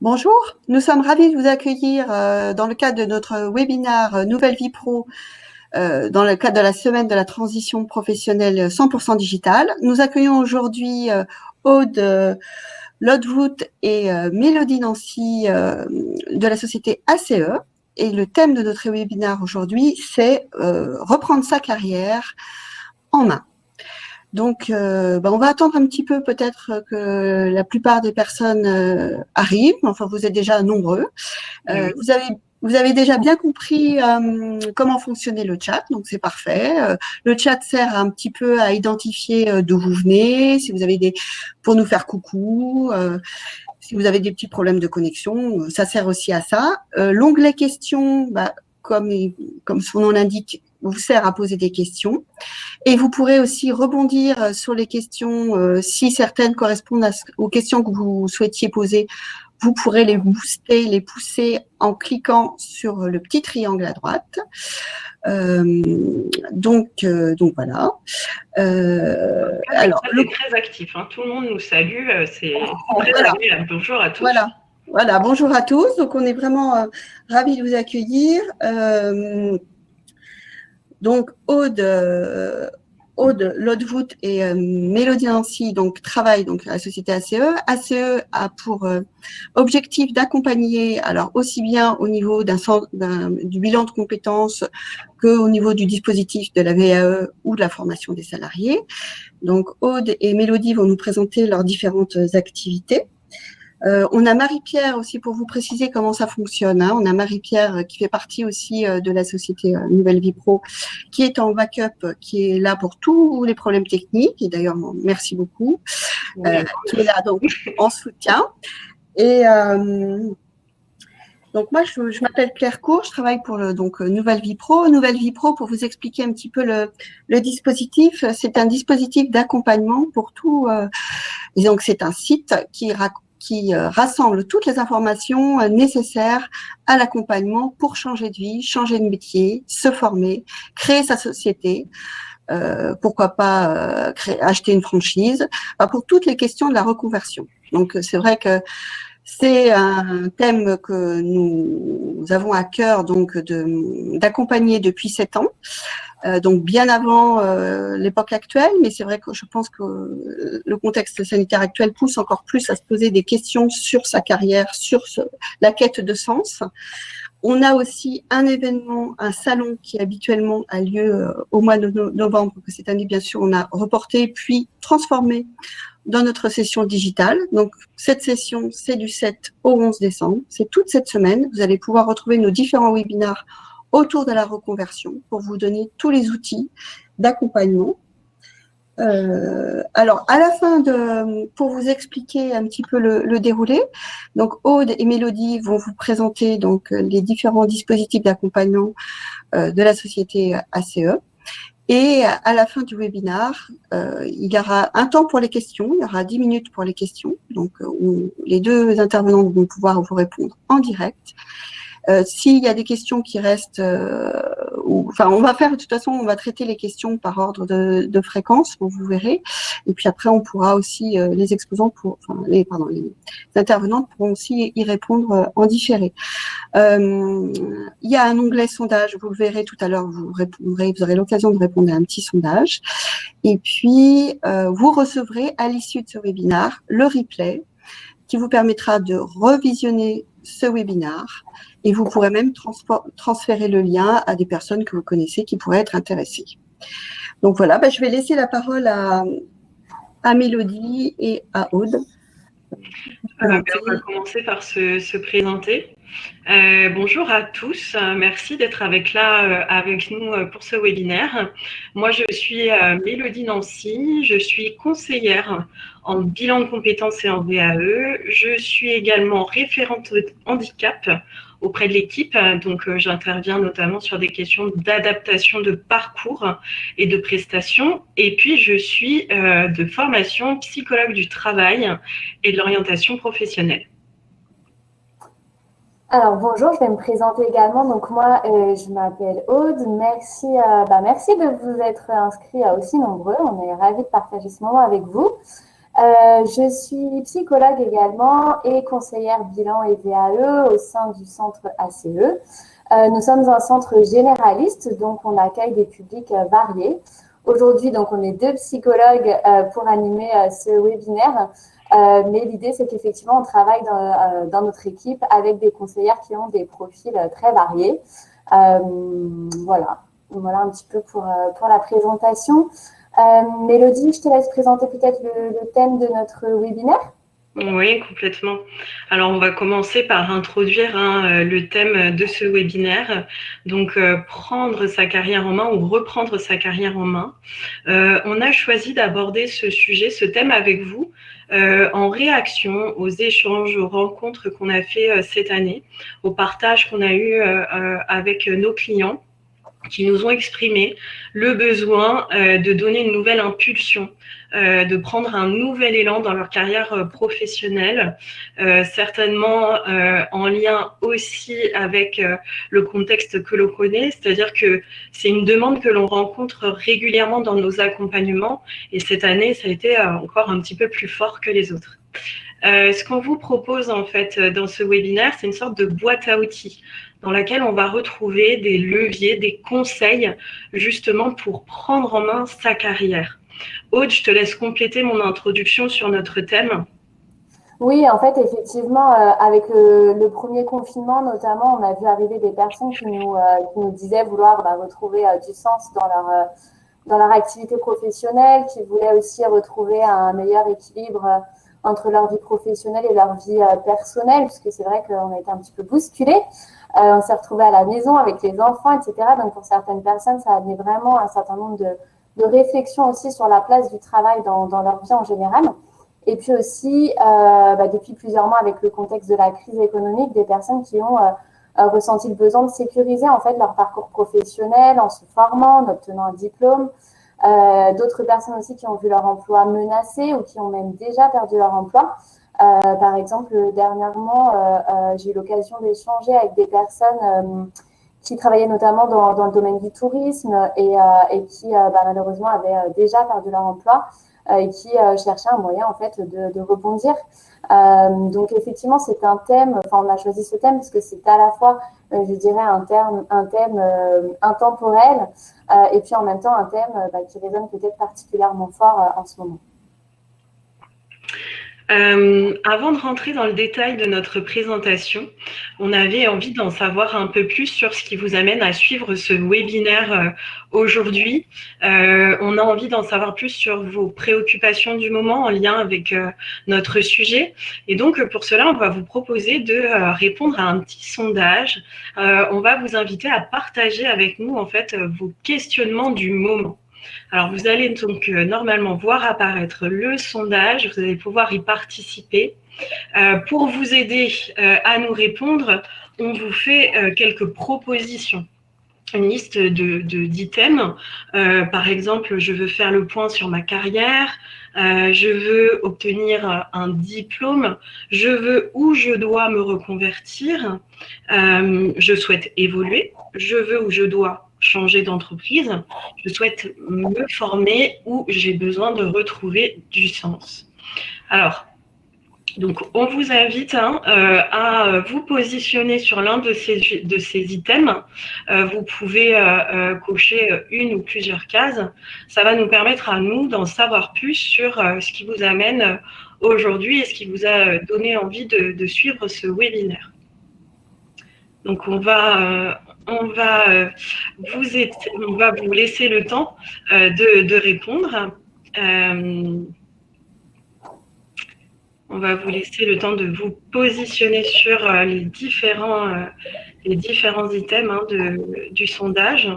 Bonjour, nous sommes ravis de vous accueillir dans le cadre de notre webinaire Nouvelle Vie Pro, dans le cadre de la semaine de la transition professionnelle 100% digitale. Nous accueillons aujourd'hui Aude Lodwood et Mélodie Nancy de la société ACE. Et le thème de notre webinaire aujourd'hui, c'est reprendre sa carrière en main. Donc, on va attendre un petit peu peut-être que la plupart des personnes arrivent. Enfin, vous êtes déjà nombreux. Oui. Vous avez déjà bien compris comment fonctionnait le chat, donc c'est parfait. Le chat sert un petit peu à identifier d'où vous venez, si vous avez pour nous faire coucou, si vous avez des petits problèmes de connexion, ça sert aussi à ça. L'onglet questions, comme son nom l'indique, vous sert à poser des questions. Et vous pourrez aussi rebondir sur les questions, si certaines correspondent aux questions que vous souhaitiez poser. Vous pourrez les booster, les pousser en cliquant sur le petit triangle à droite. Donc voilà. Alors, c'est très actif, hein. Tout le monde nous salue, c'est très agréable. Bonjour à tous. Voilà, bonjour à tous. Donc on est vraiment ravis de vous accueillir. Donc Aude Lodwood et Mélodie Nancy travaillent à la société ACE. ACE a pour objectif d'accompagner, alors aussi bien au niveau du bilan de compétences qu'au niveau du dispositif de la VAE ou de la formation des salariés. Donc Aude et Mélodie vont nous présenter leurs différentes activités. On a Marie-Pierre aussi pour vous préciser comment ça fonctionne. On a Marie-Pierre qui fait partie aussi de la société Nouvelle Vie Pro, qui est en backup, qui est là pour tous les problèmes techniques. Et d'ailleurs, merci beaucoup. Qui est là donc en soutien. Et donc moi, je m'appelle Claire Cour, je travaille pour Nouvelle Vie Pro. Nouvelle Vie Pro, pour vous expliquer un petit peu le dispositif, c'est un dispositif d'accompagnement pour tout. Et donc c'est un site qui rassemble toutes les informations nécessaires à l'accompagnement pour changer de vie, changer de métier, se former, créer sa société, pourquoi pas acheter une franchise, pour toutes les questions de la reconversion. Donc c'est vrai que c'est un thème que nous avons à cœur d'accompagner depuis 7 ans. Donc bien avant l'époque actuelle, mais c'est vrai que je pense que le contexte sanitaire actuel pousse encore plus à se poser des questions sur sa carrière, sur la quête de sens. On a aussi un événement, un salon qui habituellement a lieu au mois de novembre, que cette année bien sûr on a reporté puis transformé dans notre session digitale. Donc cette session, c'est du 7 au 11 décembre, c'est toute cette semaine. Vous allez pouvoir retrouver nos différents webinaires autour de la reconversion pour vous donner tous les outils d'accompagnement. Alors, à la fin, pour vous expliquer un petit peu le déroulé, donc Aude et Mélodie vont vous présenter les différents dispositifs d'accompagnement de la société ACE. Et à la fin du webinaire, il y aura un temps pour les questions, il y aura 10 minutes pour les questions, donc où les deux intervenants vont pouvoir vous répondre en direct. S'il y a des questions qui restent, on va faire de toute façon, on va traiter les questions par ordre de fréquence, vous verrez. Et puis après, on pourra aussi les exposants les intervenantes pourront aussi y répondre en différé. Il y a un onglet sondage, vous le verrez tout à l'heure, vous aurez l'occasion de répondre à un petit sondage. Et puis, vous recevrez à l'issue de ce webinaire le replay qui vous permettra de revisionner ce webinaire et vous pourrez même transférer le lien à des personnes que vous connaissez qui pourraient être intéressées. Donc voilà, je vais laisser la parole à Mélodie et à Aude. On va commencer par se présenter. Bonjour à tous, merci d'être avec nous pour ce webinaire. Moi, je suis Mélodie Nancy, je suis conseillère en bilan de compétences et en VAE. Je suis également référente handicap auprès de l'équipe, donc j'interviens notamment sur des questions d'adaptation de parcours et de prestations. Et puis, je suis de formation psychologue du travail et de l'orientation professionnelle. Alors bonjour, je vais me présenter également. Donc moi, je m'appelle Aude. Merci de vous être inscrits aussi nombreux. On est ravis de partager ce moment avec vous. Je suis psychologue également et conseillère bilan et VAE au sein du centre ACE. Nous sommes un centre généraliste, donc on accueille des publics variés. Aujourd'hui, donc, on est 2 psychologues pour animer ce webinaire. Mais l'idée, c'est qu'effectivement, on travaille dans notre équipe avec des conseillères qui ont des profils très variés. Voilà un petit peu pour la présentation. Mélodie, je te laisse présenter peut-être le thème de notre webinaire. Oui, complètement. Alors, on va commencer par introduire le thème de ce webinaire. Donc, prendre sa carrière en main ou reprendre sa carrière en main. On a choisi d'aborder ce sujet, ce thème avec vous, en réaction aux échanges, aux rencontres qu'on a fait cette année, au partage qu'on a eu avec nos clients qui nous ont exprimé le besoin de donner une nouvelle impulsion, de prendre un nouvel élan dans leur carrière professionnelle, certainement en lien aussi avec le contexte que l'on connaît, c'est-à-dire que c'est une demande que l'on rencontre régulièrement dans nos accompagnements et cette année, ça a été encore un petit peu plus fort que les autres. Ce qu'on vous propose en fait dans ce webinaire, c'est une sorte de boîte à outils dans laquelle on va retrouver des leviers, des conseils justement pour prendre en main sa carrière. Aude, je te laisse compléter mon introduction sur notre thème. Oui, en fait, effectivement, avec le premier confinement notamment, on a vu arriver des personnes qui nous disaient vouloir retrouver du sens dans leur activité professionnelle, qui voulaient aussi retrouver un meilleur équilibre entre leur vie professionnelle et leur vie personnelle, puisque c'est vrai qu'on a été un petit peu bousculés. On s'est retrouvés à la maison avec les enfants, etc. Donc, pour certaines personnes, ça a amené vraiment un certain nombre de réflexions aussi sur la place du travail dans leur vie en général. Et puis aussi, depuis plusieurs mois, avec le contexte de la crise économique, des personnes qui ont ressenti le besoin de sécuriser en fait leur parcours professionnel en se formant, en obtenant un diplôme. D'autres personnes aussi qui ont vu leur emploi menacé ou qui ont même déjà perdu leur emploi. Par exemple, dernièrement, j'ai eu l'occasion d'échanger avec des personnes qui travaillaient notamment dans le domaine du tourisme et qui malheureusement avaient déjà perdu leur emploi et qui cherchaient un moyen en fait de rebondir. Donc effectivement, c'est un thème. Enfin, on a choisi ce thème parce que c'est à la fois, je dirais, un thème intemporel et puis en même temps un thème qui résonne peut-être particulièrement fort en ce moment. Avant de rentrer dans le détail de notre présentation, on avait envie d'en savoir un peu plus sur ce qui vous amène à suivre ce webinaire aujourd'hui. On a envie d'en savoir plus sur vos préoccupations du moment en lien avec notre sujet. Et donc, pour cela, on va vous proposer de répondre à un petit sondage. On va vous inviter à partager avec nous, en fait, vos questionnements du moment. Alors, vous allez donc normalement voir apparaître le sondage, vous allez pouvoir y participer. Pour vous aider à nous répondre, on vous fait quelques propositions. Une liste d'items. Par exemple, je veux faire le point sur ma carrière, je veux obtenir un diplôme, je veux ou je dois me reconvertir, je souhaite évoluer, je veux ou je dois changer d'entreprise, je souhaite me former ou j'ai besoin de retrouver du sens. Alors, donc, on vous invite à vous positionner sur l'un de ces items. Vous pouvez cocher une ou plusieurs cases. Ça va nous permettre à nous d'en savoir plus sur ce qui vous amène aujourd'hui et ce qui vous a donné envie de suivre ce webinaire. Donc, on va vous laisser le temps de répondre. On va vous laisser le temps de vous positionner sur les différents items du sondage.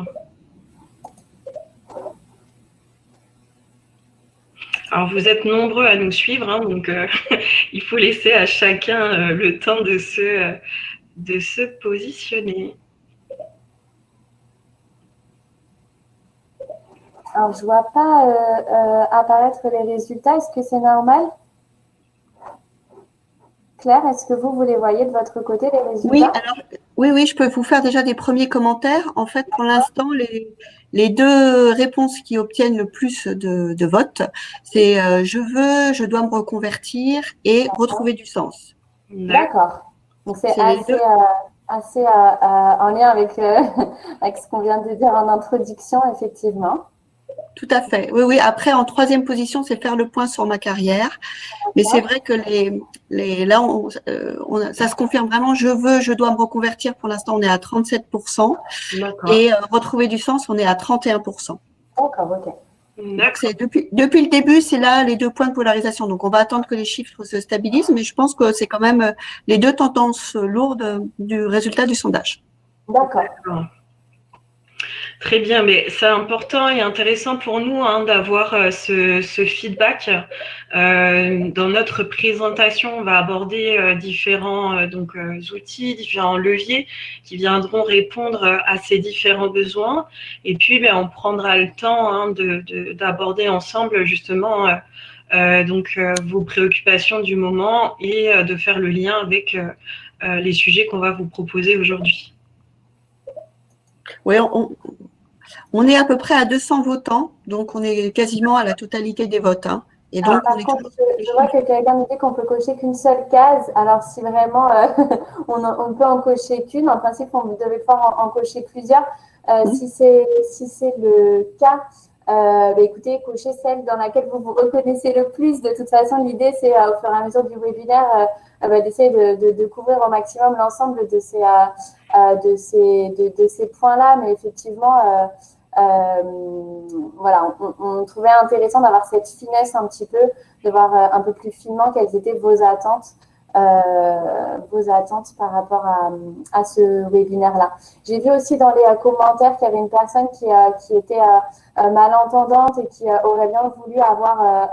Alors, vous êtes nombreux à nous suivre, donc il faut laisser à chacun le temps de se positionner. Alors, je ne vois pas apparaître les résultats. Est-ce que c'est normal ? Claire, est-ce que vous les voyez de votre côté, les résultats ? Oui, alors Oui, je peux vous faire déjà des premiers commentaires. En fait, pour l'instant, les deux réponses qui obtiennent le plus de votes, c'est je dois me reconvertir et retrouver du sens. D'accord. Donc, c'est C'est les assez, deux. assez en lien avec, avec ce qu'on vient de dire en introduction, effectivement. Tout à fait. Oui. Après, en troisième position, c'est faire le point sur ma carrière. Mais c'est vrai que là, ça se confirme vraiment. Je dois me reconvertir. Pour l'instant, on est à 37%. Et retrouver du sens, on est à 31%. D'accord, ok. C'est depuis le début, c'est là les deux points de polarisation. Donc, on va attendre que les chiffres se stabilisent, mais je pense que c'est quand même les deux tendances lourdes du résultat du sondage. D'accord. Très bien, mais c'est important et intéressant pour nous d'avoir ce feedback. Dans notre présentation, on va aborder différents outils, différents leviers qui viendront répondre à ces différents besoins. Et puis, on prendra le temps d'aborder ensemble justement vos préoccupations du moment et de faire le lien avec les sujets qu'on va vous proposer aujourd'hui. Oui, on est à peu près à 200 votants, donc on est quasiment à la totalité des votes. Et donc, par contre, je vois que quelqu'un nous dit qu'on peut cocher qu'une seule case. Alors, si vraiment on peut en cocher qu'une, en principe, on devait pouvoir en cocher plusieurs. Si c'est le cas, écoutez, cochez celle dans laquelle vous vous reconnaissez le plus. De toute façon, l'idée, c'est au fur et à mesure du webinaire d'essayer de couvrir au maximum l'ensemble de ces points-là. Mais effectivement, voilà, on trouvait intéressant d'avoir cette finesse un petit peu, de voir un peu plus finement quelles étaient vos attentes par rapport à ce webinaire-là. J'ai vu aussi dans les commentaires qu'il y avait une personne qui était malentendante et qui aurait bien voulu avoir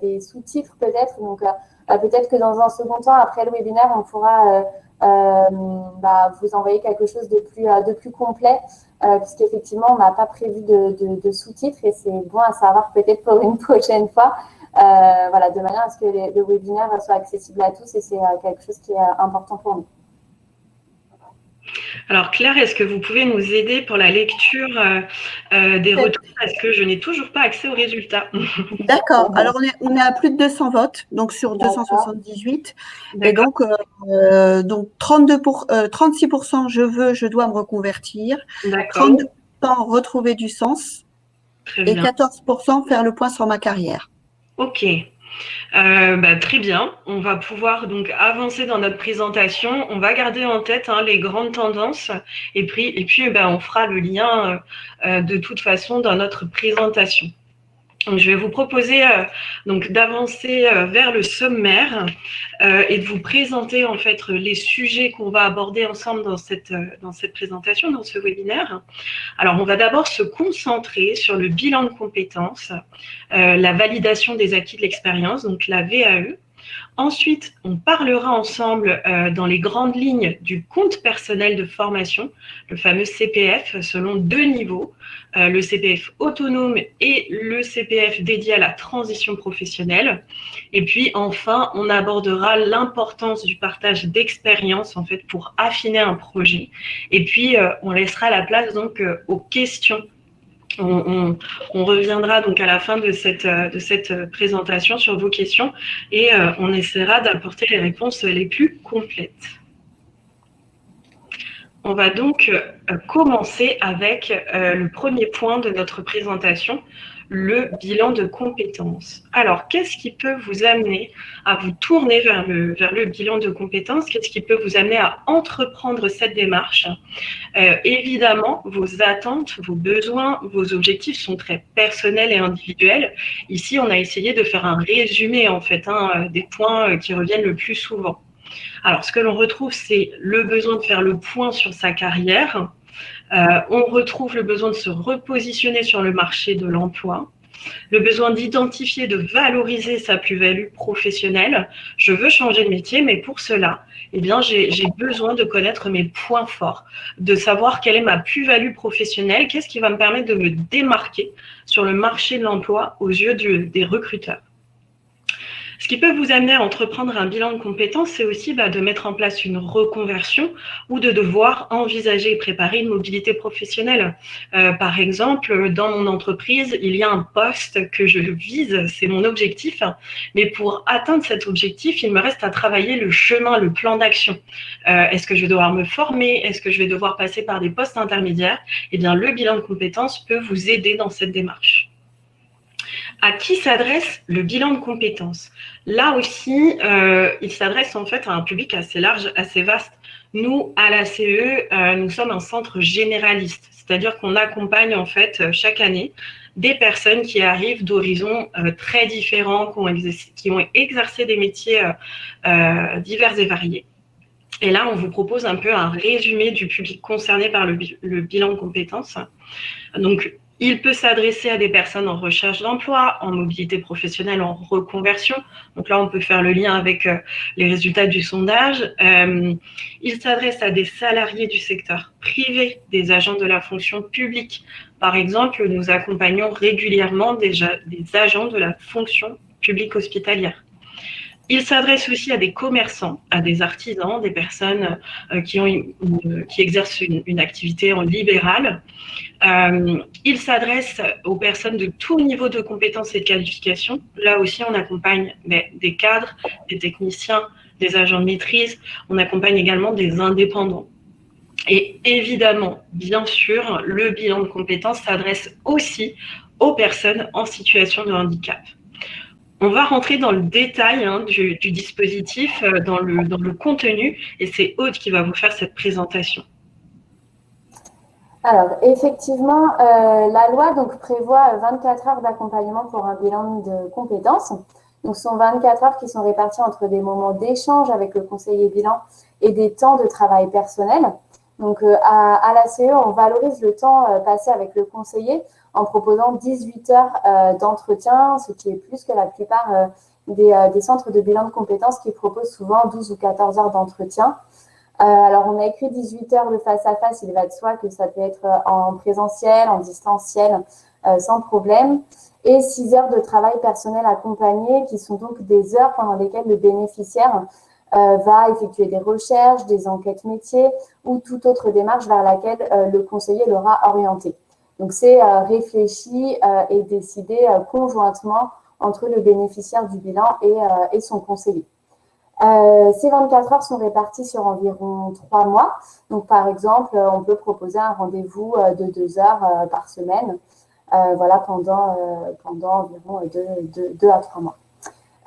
des sous-titres peut-être. Donc, peut-être que dans un second temps, après le webinaire, on pourra vous envoyer quelque chose de plus complet, puisqu'effectivement, on n'a pas prévu de sous-titres et c'est bon à savoir peut-être pour une prochaine fois. Voilà, de manière à ce que le webinaire soit accessible à tous et c'est quelque chose qui est important pour nous. Alors Claire, est-ce que vous pouvez nous aider pour la lecture des retours parce que je n'ai toujours pas accès aux résultats. D'accord. Alors on est à plus de 200 votes, donc sur 278. Et donc 36% je dois me reconvertir. 32% retrouver du sens. Et 14% faire le point sur ma carrière. Ok. Très bien. On va pouvoir donc avancer dans notre présentation. On va garder en tête les grandes tendances et puis on fera le lien de toute façon dans notre présentation. Donc, je vais vous proposer d'avancer vers le sommaire et de vous présenter en fait les sujets qu'on va aborder ensemble dans cette présentation, dans ce webinaire. Alors, on va d'abord se concentrer sur le bilan de compétences, la validation des acquis de l'expérience, donc la VAE. Ensuite, on parlera ensemble dans les grandes lignes du compte personnel de formation, le fameux CPF, selon deux niveaux, le CPF autonome et le CPF dédié à la transition professionnelle. Et puis enfin, on abordera l'importance du partage d'expérience en fait pour affiner un projet. Et puis, on laissera la place donc aux questions. On reviendra donc à la fin de cette présentation sur vos questions et on essaiera d'apporter les réponses les plus complètes. On va donc commencer avec le premier point de notre présentation, le bilan de compétences. Alors, qu'est-ce qui peut vous amener à vous tourner vers le bilan de compétences? Qu'est-ce qui peut vous amener à entreprendre cette démarche? Évidemment, vos attentes, vos besoins, vos objectifs sont très personnels et individuels. Ici, on a essayé de faire un résumé en fait des points qui reviennent le plus souvent. Alors, ce que l'on retrouve, c'est le besoin de faire le point sur sa carrière. On retrouve le besoin de se repositionner sur le marché de l'emploi, le besoin d'identifier, de valoriser sa plus-value professionnelle. Je veux changer de métier, mais pour cela, j'ai besoin de connaître mes points forts, de savoir quelle est ma plus-value professionnelle, qu'est-ce qui va me permettre de me démarquer sur le marché de l'emploi aux yeux des recruteurs. Ce qui peut vous amener à entreprendre un bilan de compétences, c'est aussi de mettre en place une reconversion ou de devoir envisager et préparer une mobilité professionnelle. Par exemple, dans mon entreprise, il y a un poste que je vise, c'est mon objectif, mais pour atteindre cet objectif, il me reste à travailler le chemin, le plan d'action. Est-ce que je vais devoir me former? Est-ce que je vais devoir passer par des postes intermédiaires? Eh bien, le bilan de compétences peut vous aider dans cette démarche. À qui s'adresse le bilan de compétences? Là aussi, il s'adresse en fait à un public assez large, assez vaste. Nous, à la CE, nous sommes un centre généraliste, c'est-à-dire qu'on accompagne en fait chaque année des personnes qui arrivent d'horizons très différents, qui ont exercé des métiers divers et variés. Et là, on vous propose un peu un résumé du public concerné par le bilan de compétences. Donc, il peut s'adresser à des personnes en recherche d'emploi, en mobilité professionnelle, en reconversion. Donc là, on peut faire le lien avec les résultats du sondage. Il s'adresse à des salariés du secteur privé, des agents de la fonction publique. Par exemple, nous accompagnons régulièrement des agents de la fonction publique hospitalière. Il s'adresse aussi à des commerçants, à des artisans, des personnes qui exercent une activité en libéral. Il s'adresse aux personnes de tout niveau de compétences et de qualifications. Là aussi, on accompagne des cadres, des techniciens, des agents de maîtrise. On accompagne également des indépendants. Et évidemment, bien sûr, le bilan de compétences s'adresse aussi aux personnes en situation de handicap. On va rentrer dans le détail du dispositif, dans le contenu, et c'est Aude qui va vous faire cette présentation. Alors, effectivement, la loi prévoit 24 heures d'accompagnement pour un bilan de compétences. Donc, ce sont 24 heures qui sont réparties entre des moments d'échange avec le conseiller bilan et des temps de travail personnel. Donc, à la CE, on valorise le temps passé avec le conseiller en proposant 18 heures d'entretien, ce qui est plus que la plupart des centres de bilan de compétences qui proposent souvent 12 ou 14 heures d'entretien. Alors, on a écrit 18 heures de face à face. Il va de soi que ça peut être en présentiel, en distanciel, sans problème. Et 6 heures de travail personnel accompagné, qui sont donc des heures pendant lesquelles le bénéficiaire va effectuer des recherches, des enquêtes métiers ou toute autre démarche vers laquelle le conseiller l'aura orienté. Donc, c'est réfléchi et décidé conjointement entre le bénéficiaire du bilan et son conseiller. Ces 24 heures sont réparties sur environ 3 mois. Donc, par exemple, on peut proposer un rendez-vous de 2 heures par semaine, pendant environ 2 à 3 mois.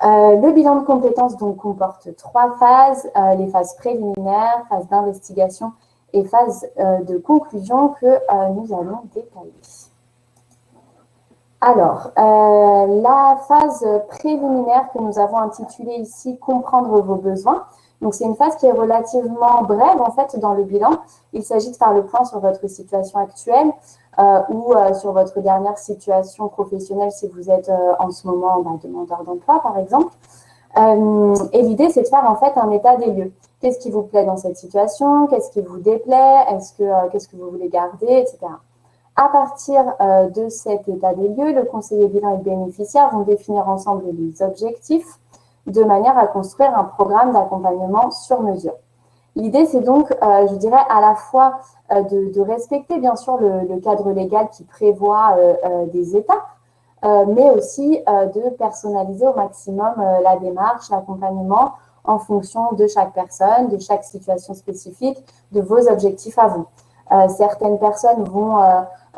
Le bilan de compétences comporte 3 phases, les phases préliminaires, phase d'investigation et phase de conclusion que nous allons détailler. Alors, la phase préliminaire que nous avons intitulée ici « Comprendre vos besoins ». Donc, c'est une phase qui est relativement brève, en fait, dans le bilan. Il s'agit de faire le point sur votre situation actuelle ou sur votre dernière situation professionnelle si vous êtes en ce moment demandeur d'emploi, par exemple. Et l'idée, c'est de faire, en fait, un état des lieux. Qu'est-ce qui vous plaît dans cette situation? Qu'est-ce qui vous déplaît? Qu'est-ce que vous voulez garder, etc. À partir de cet état des lieux, le conseiller bilan et le bénéficiaire vont définir ensemble les objectifs de manière à construire un programme d'accompagnement sur mesure. L'idée, c'est donc, je dirais, à la fois de respecter, bien sûr, le cadre légal qui prévoit des étapes, mais aussi de personnaliser au maximum la démarche, l'accompagnement en fonction de chaque personne, de chaque situation spécifique, de vos objectifs à vous. Certaines personnes vont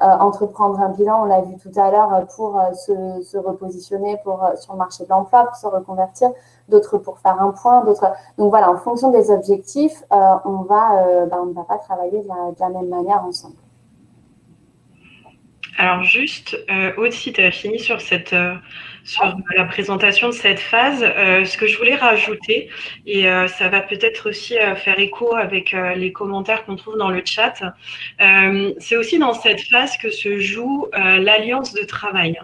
entreprendre un bilan, on l'a vu tout à l'heure, pour se repositionner sur le marché de l'emploi, pour se reconvertir, d'autres pour faire un point, d'autres. Donc voilà, en fonction des objectifs, on ne va pas travailler de la même manière ensemble. Alors juste, Aude, si tu as fini sur la présentation de cette phase, ce que je voulais rajouter, et ça va peut-être aussi faire écho avec les commentaires qu'on trouve dans le chat, c'est aussi dans cette phase que se joue l'alliance de travail.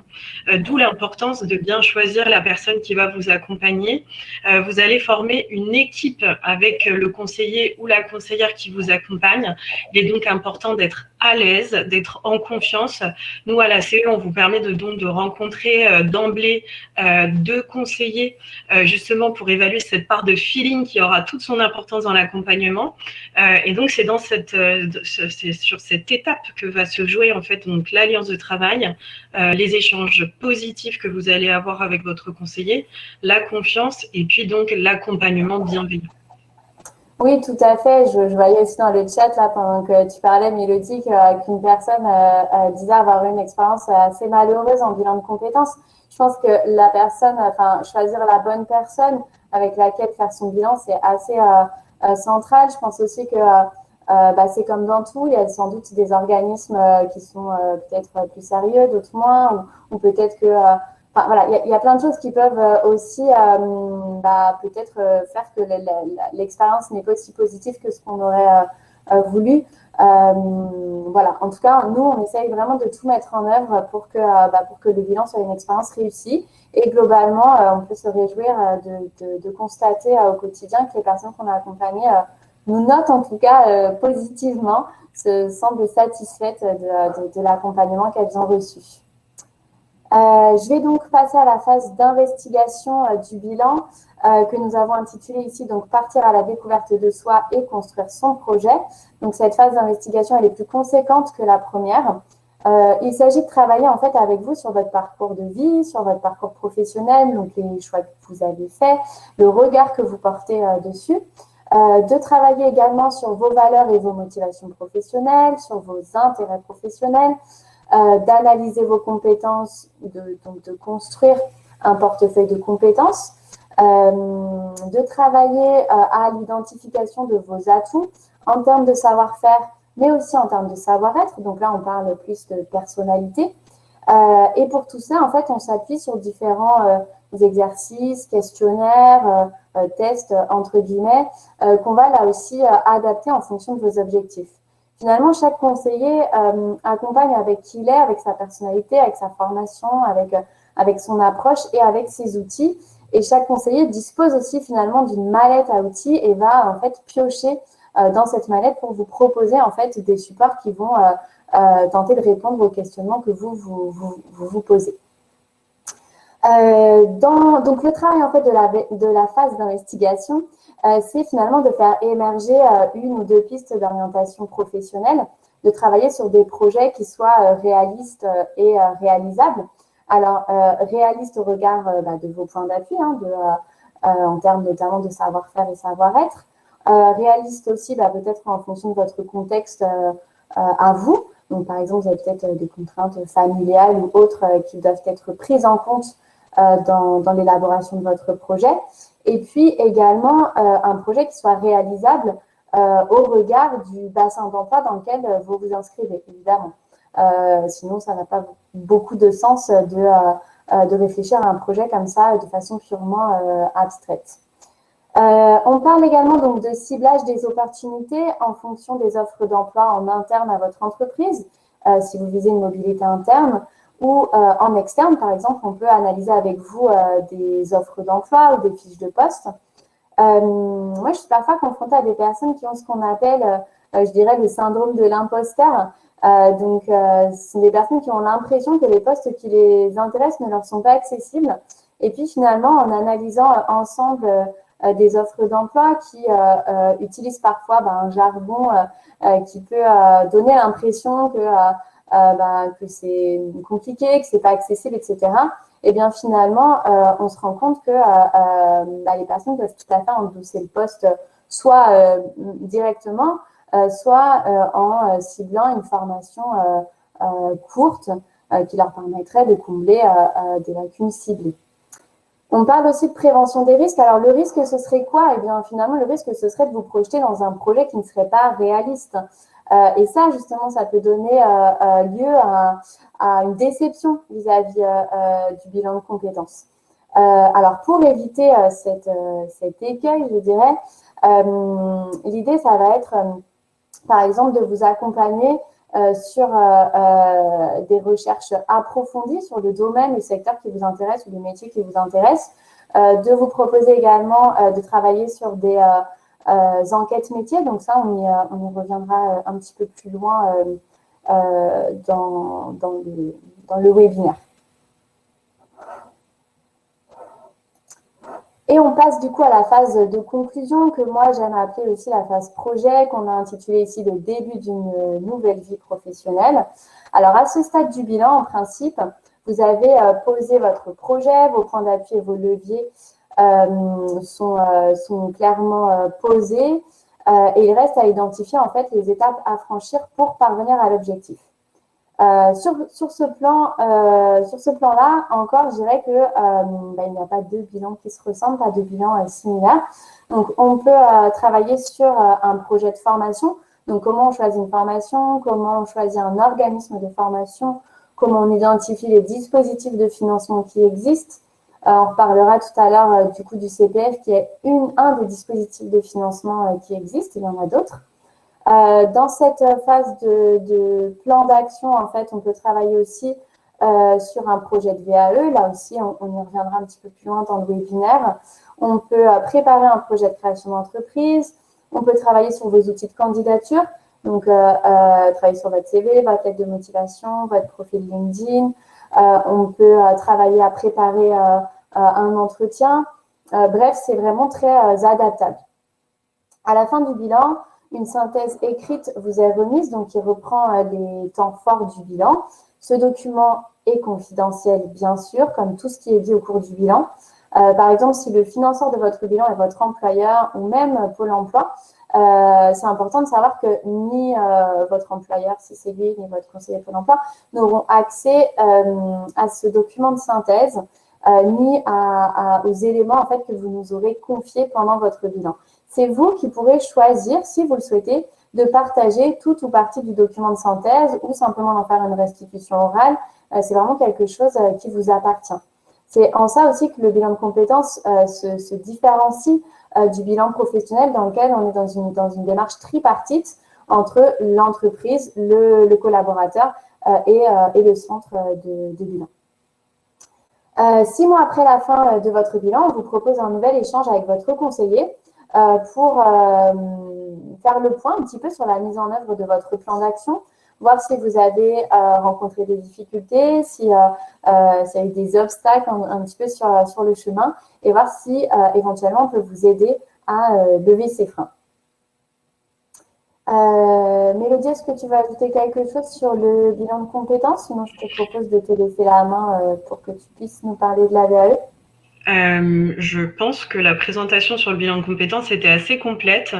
D'où l'importance de bien choisir la personne qui va vous accompagner. Vous allez former une équipe avec le conseiller ou la conseillère qui vous accompagne. Il est donc important d'être à l'aise, d'être en confiance Nous, à la CE, on vous permet donc de rencontrer d'emblée 2 conseillers justement pour évaluer cette part de feeling qui aura toute son importance dans l'accompagnement. Et donc, c'est dans c'est sur cette étape que va se jouer en fait donc l'alliance de travail, les échanges positifs que vous allez avoir avec votre conseiller, la confiance et puis donc l'accompagnement bienveillant. Oui, tout à fait. Je voyais aussi dans le chat, là, pendant que tu parlais, Mélodie, qu'une personne disait avoir eu une expérience assez malheureuse en bilan de compétences. Je pense que la personne, enfin, choisir la bonne personne avec laquelle faire son bilan, c'est assez central. Je pense aussi que c'est comme dans tout, il y a sans doute des organismes qui sont peut-être plus sérieux, d'autres moins, ou peut-être que enfin, voilà, il y a plein de choses qui peuvent aussi peut-être faire que l'expérience n'est pas aussi positive que ce qu'on aurait voulu. Voilà, en tout cas, nous, on essaye vraiment de tout mettre en œuvre pour que le bilan soit une expérience réussie. Et globalement, on peut se réjouir de constater au quotidien que les personnes qu'on a accompagnées nous notent en tout cas positivement, se semblent satisfaites de l'accompagnement qu'elles ont reçu. Je vais donc passer à la phase d'investigation du bilan que nous avons intitulée ici donc partir à la découverte de soi et construire son projet. Donc cette phase d'investigation elle est plus conséquente que la première. Il s'agit de travailler en fait avec vous sur votre parcours de vie, sur votre parcours professionnel, donc les choix que vous avez faits, le regard que vous portez dessus. De travailler également sur vos valeurs et vos motivations professionnelles, sur vos intérêts professionnels, d'analyser vos compétences, donc de construire un portefeuille de compétences, de travailler à l'identification de vos atouts en termes de savoir-faire, mais aussi en termes de savoir-être. Donc là, on parle plus de personnalité. Et pour tout ça, en fait, on s'appuie sur différents exercices, questionnaires, tests, entre guillemets, qu'on va là aussi adapter en fonction de vos objectifs. Finalement, chaque conseiller accompagne avec qui il est, avec sa personnalité, avec sa formation, avec son approche et avec ses outils. Et chaque conseiller dispose aussi finalement d'une mallette à outils et va en fait piocher dans cette mallette pour vous proposer en fait des supports qui vont tenter de répondre aux questionnements que vous posez. Donc le travail en fait de la phase d'investigation, c'est finalement de faire émerger une ou deux pistes d'orientation professionnelle, de travailler sur des projets qui soient réalistes et réalisables. Alors, réalistes au regard de vos points d'appui, en termes notamment de savoir-faire et savoir-être. Réalistes aussi peut-être en fonction de votre contexte à vous. Donc, par exemple, vous avez peut-être des contraintes familiales ou autres qui doivent être prises en compte dans l'élaboration de votre projet. Et puis également un projet qui soit réalisable au regard du bassin d'emploi dans lequel vous vous inscrivez, évidemment. Sinon, ça n'a pas beaucoup de sens de réfléchir à un projet comme ça de façon purement abstraite. On parle également donc de ciblage des opportunités en fonction des offres d'emploi en interne à votre entreprise, si vous visez une mobilité interne, ou en externe, par exemple, on peut analyser avec vous des offres d'emploi ou des fiches de poste. Moi, je suis parfois confrontée à des personnes qui ont ce qu'on appelle, je dirais, le syndrome de l'imposteur. Ce sont des personnes qui ont l'impression que les postes qui les intéressent ne leur sont pas accessibles. Et puis, finalement, en analysant ensemble des offres d'emploi qui utilisent parfois un jargon qui peut donner l'impression que c'est compliqué, que c'est pas accessible, etc. Et bien finalement, on se rend compte que les personnes peuvent tout à fait endosser le poste soit directement, soit en ciblant une formation courte qui leur permettrait de combler des lacunes ciblées. On parle aussi de prévention des risques. Alors, le risque, ce serait quoi? Eh bien, finalement, le risque, ce serait de vous projeter dans un projet qui ne serait pas réaliste. Et ça, justement, ça peut donner lieu à une déception vis-à-vis du bilan de compétences. Alors, pour éviter cet écueil, je dirais, l'idée, ça va être, par exemple, de vous accompagner sur des recherches approfondies sur le domaine, le secteur qui vous intéresse ou les métiers qui vous intéressent, de vous proposer également de travailler sur des enquêtes métiers. Donc ça, on y reviendra un petit peu plus loin dans le webinaire. Et on passe du coup à la phase de conclusion que moi j'aime appeler aussi la phase projet, qu'on a intitulée ici le début d'une nouvelle vie professionnelle. Alors à ce stade du bilan, en principe, vous avez posé votre projet, vos points d'appui et vos leviers sont clairement posés et il reste à identifier en fait les étapes à franchir pour parvenir à l'objectif. Sur ce plan-là, encore, je dirais que il n'y a pas deux bilans qui se ressemblent, pas de bilans similaires. Donc, on peut travailler sur un projet de formation. Donc, comment on choisit une formation, comment on choisit un organisme de formation, comment on identifie les dispositifs de financement qui existent. On reparlera tout à l'heure du coup du CPF qui est un des dispositifs de financement qui existent. Il y en a d'autres. Dans cette phase de plan d'action, en fait, on peut travailler aussi sur un projet de VAE. Là aussi, on y reviendra un petit peu plus loin dans le webinaire. On peut préparer un projet de création d'entreprise. On peut travailler sur vos outils de candidature. Donc, travailler sur votre CV, votre lettre de motivation, votre profil LinkedIn. On peut travailler à préparer un entretien. Bref, c'est vraiment très adaptable. À la fin du bilan, une synthèse écrite vous est remise, donc qui reprend les temps forts du bilan. Ce document est confidentiel, bien sûr, comme tout ce qui est dit au cours du bilan. Par exemple, si le financeur de votre bilan est votre employeur ou même Pôle emploi, c'est important de savoir que ni votre employeur, si c'est lui, ni votre conseiller Pôle emploi n'auront accès à ce document de synthèse, ni aux éléments en fait, que vous nous aurez confiés pendant votre bilan. C'est vous qui pourrez choisir, si vous le souhaitez, de partager tout ou partie du document de synthèse ou simplement d'en faire une restitution orale. C'est vraiment quelque chose qui vous appartient. C'est en ça aussi que le bilan de compétences se différencie du bilan professionnel dans lequel on est dans une démarche tripartite entre l'entreprise, le collaborateur et le centre de bilan. 6 mois après la fin de votre bilan, on vous propose un nouvel échange avec votre conseiller pour faire le point un petit peu sur la mise en œuvre de votre plan d'action, voir si vous avez rencontré des difficultés, s'il y a eu des obstacles un petit peu sur le chemin et voir si éventuellement on peut vous aider à lever ces freins. Mélodie, est-ce que tu vas ajouter quelque chose sur le bilan de compétences? Sinon, je te propose de te laisser la main pour que tu puisses nous parler de la VAE. Je pense que la présentation sur le bilan de compétences était assez complète.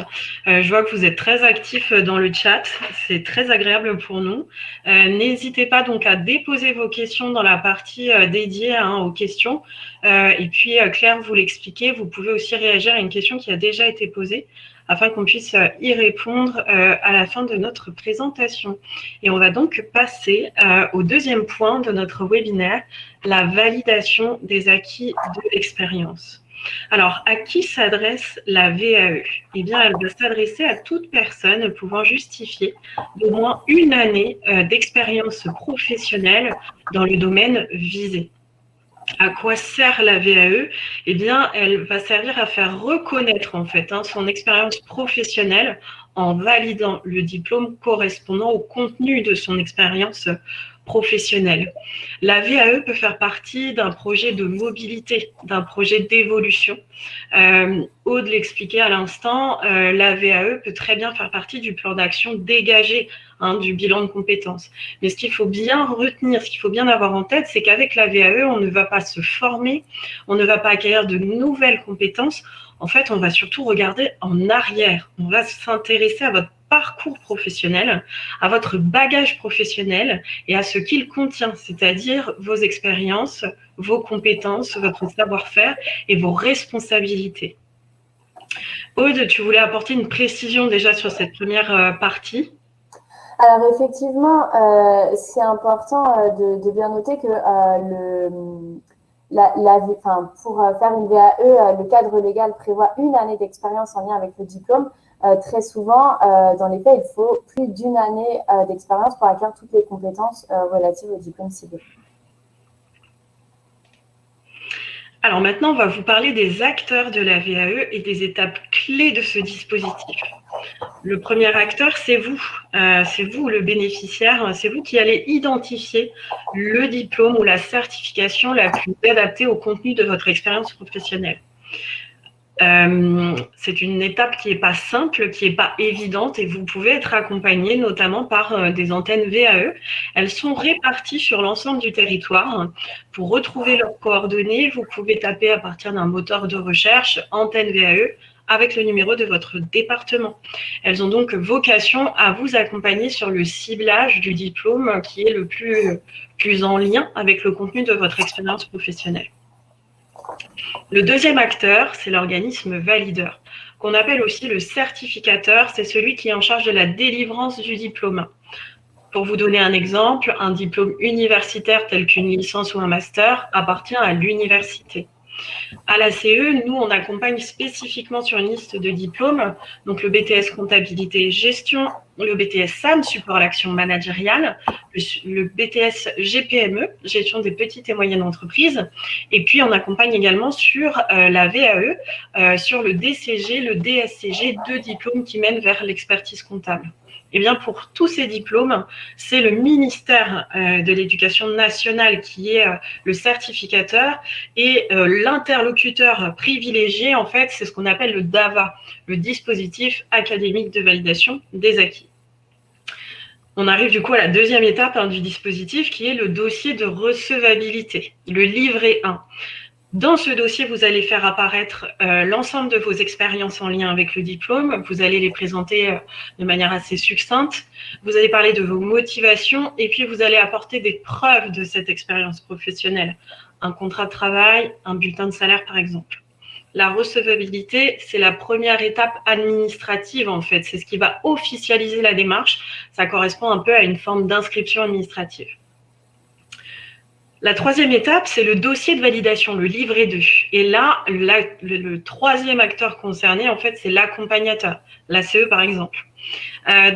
Je vois que vous êtes très actifs dans le chat. C'est très agréable pour nous. N'hésitez pas donc à déposer vos questions dans la partie dédiée aux questions. Et puis, Claire vous l'expliquait, vous pouvez aussi réagir à une question qui a déjà été posée afin qu'on puisse y répondre à la fin de notre présentation. Et on va donc passer au deuxième point de notre webinaire, la validation des acquis de l'expérience. Alors, à qui s'adresse la VAE? Eh bien, elle va s'adresser à toute personne pouvant justifier d'au moins une année d'expérience professionnelle dans le domaine visé. À quoi sert la VAE? Eh bien, elle va servir à faire reconnaître en fait son expérience professionnelle en validant le diplôme correspondant au contenu de son expérience professionnelle. La VAE peut faire partie d'un projet de mobilité, d'un projet d'évolution. Aude l'expliquait à l'instant, la VAE peut très bien faire partie du plan d'action dégagé du bilan de compétences. Mais ce qu'il faut bien retenir, ce qu'il faut bien avoir en tête, c'est qu'avec la VAE, on ne va pas se former, on ne va pas acquérir de nouvelles compétences. En fait, on va surtout regarder en arrière. On va s'intéresser à votre parcours professionnel, à votre bagage professionnel et à ce qu'il contient, c'est-à-dire vos expériences, vos compétences, votre savoir-faire et vos responsabilités. Aude, tu voulais apporter une précision déjà sur cette première partie? Alors effectivement, c'est important de bien noter que pour faire une VAE, le cadre légal prévoit une année d'expérience en lien avec le diplôme. Très souvent, dans les faits, il faut plus d'une année d'expérience pour acquérir toutes les compétences relatives au diplôme ciblé. Alors maintenant, on va vous parler des acteurs de la VAE et des étapes clés de ce dispositif. Le premier acteur, c'est vous. C'est vous le bénéficiaire. C'est vous qui allez identifier le diplôme ou la certification la plus adaptée au contenu de votre expérience professionnelle. C'est une étape qui n'est pas simple, qui n'est pas évidente, et vous pouvez être accompagné notamment par des antennes VAE. Elles sont réparties sur l'ensemble du territoire. Pour retrouver leurs coordonnées, vous pouvez taper à partir d'un moteur de recherche antenne VAE avec le numéro de votre département. Elles ont donc vocation à vous accompagner sur le ciblage du diplôme qui est le plus en lien avec le contenu de votre expérience professionnelle. Le deuxième acteur, c'est l'organisme valideur, qu'on appelle aussi le certificateur. C'est celui qui est en charge de la délivrance du diplôme. Pour vous donner un exemple, un diplôme universitaire tel qu'une licence ou un master appartient à l'université. À la CE, nous, on accompagne spécifiquement sur une liste de diplômes, donc le BTS comptabilité et gestion, le BTS SAM, support à l'action managériale, le BTS GPME, gestion des petites et moyennes entreprises, et puis on accompagne également sur la VAE, sur le DCG, le DSCG, 2 diplômes qui mènent vers l'expertise comptable. Eh bien, pour tous ces diplômes, c'est le ministère de l'Éducation nationale qui est le certificateur, et l'interlocuteur privilégié, en fait, c'est ce qu'on appelle le DAVA, le dispositif académique de validation des acquis. On arrive du coup à la deuxième étape du dispositif, qui est le dossier de recevabilité, le livret 1. Dans ce dossier, vous allez faire apparaître l'ensemble de vos expériences en lien avec le diplôme. Vous allez les présenter de manière assez succincte. Vous allez parler de vos motivations et puis vous allez apporter des preuves de cette expérience professionnelle. Un contrat de travail, un bulletin de salaire par exemple. La recevabilité, c'est la première étape administrative en fait. C'est ce qui va officialiser la démarche. Ça correspond un peu à une forme d'inscription administrative. La troisième étape, c'est le dossier de validation, le livret 2. Et là, le troisième acteur concerné, en fait, c'est l'accompagnateur, la CE par exemple.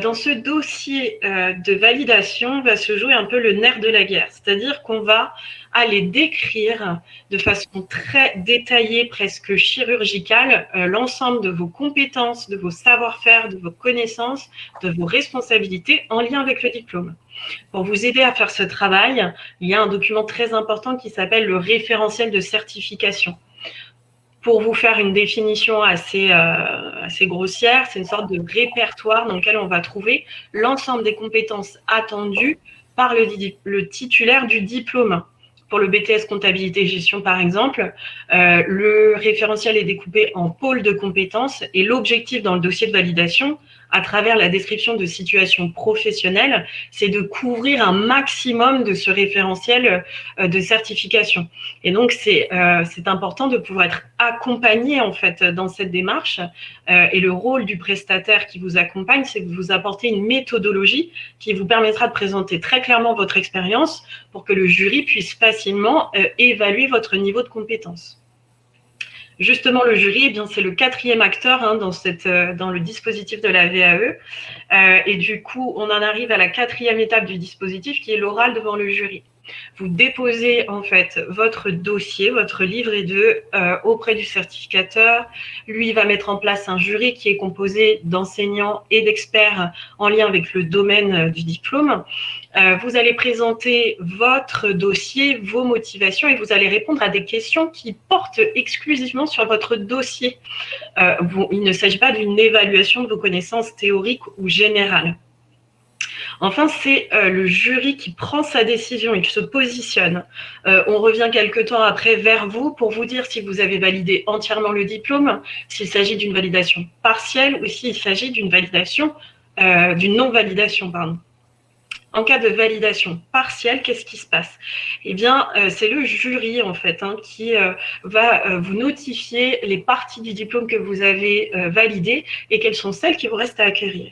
Dans ce dossier de validation va se jouer un peu le nerf de la guerre, c'est-à-dire qu'on va aller décrire de façon très détaillée, presque chirurgicale, l'ensemble de vos compétences, de vos savoir-faire, de vos connaissances, de vos responsabilités en lien avec le diplôme. Pour vous aider à faire ce travail, il y a un document très important qui s'appelle le référentiel de certification. Pour vous faire une définition assez grossière, c'est une sorte de répertoire dans lequel on va trouver l'ensemble des compétences attendues par le titulaire du diplôme. Pour le BTS comptabilité et gestion, par exemple, le référentiel est découpé en pôles de compétences et l'objectif dans le dossier de validation, à travers la description de situation professionnelle, c'est de couvrir un maximum de ce référentiel de certification. Et donc, c'est important de pouvoir être accompagné en fait dans cette démarche. Et le rôle du prestataire qui vous accompagne, c'est de vous apporter une méthodologie qui vous permettra de présenter très clairement votre expérience pour que le jury puisse facilement évaluer votre niveau de compétence. Justement, le jury, eh bien, c'est le quatrième acteur dans le dispositif de la VAE. Et du coup, on en arrive à la quatrième étape du dispositif qui est l'oral devant le jury. Vous déposez en fait votre dossier, votre livret 2 auprès du certificateur. Lui va mettre en place un jury qui est composé d'enseignants et d'experts en lien avec le domaine du diplôme. Vous allez présenter votre dossier, vos motivations et vous allez répondre à des questions qui portent exclusivement sur votre dossier. Il ne s'agit pas d'une évaluation de vos connaissances théoriques ou générales. Enfin, c'est le jury qui prend sa décision et qui se positionne. On revient quelque temps après vers vous pour vous dire si vous avez validé entièrement le diplôme, s'il s'agit d'une validation partielle ou s'il s'agit d'une validation, d'une non-validation, pardon. En cas de validation partielle, qu'est-ce qui se passe? Eh bien, c'est le jury, en fait, qui va vous notifier les parties du diplôme que vous avez validées et quelles sont celles qui vous restent à acquérir.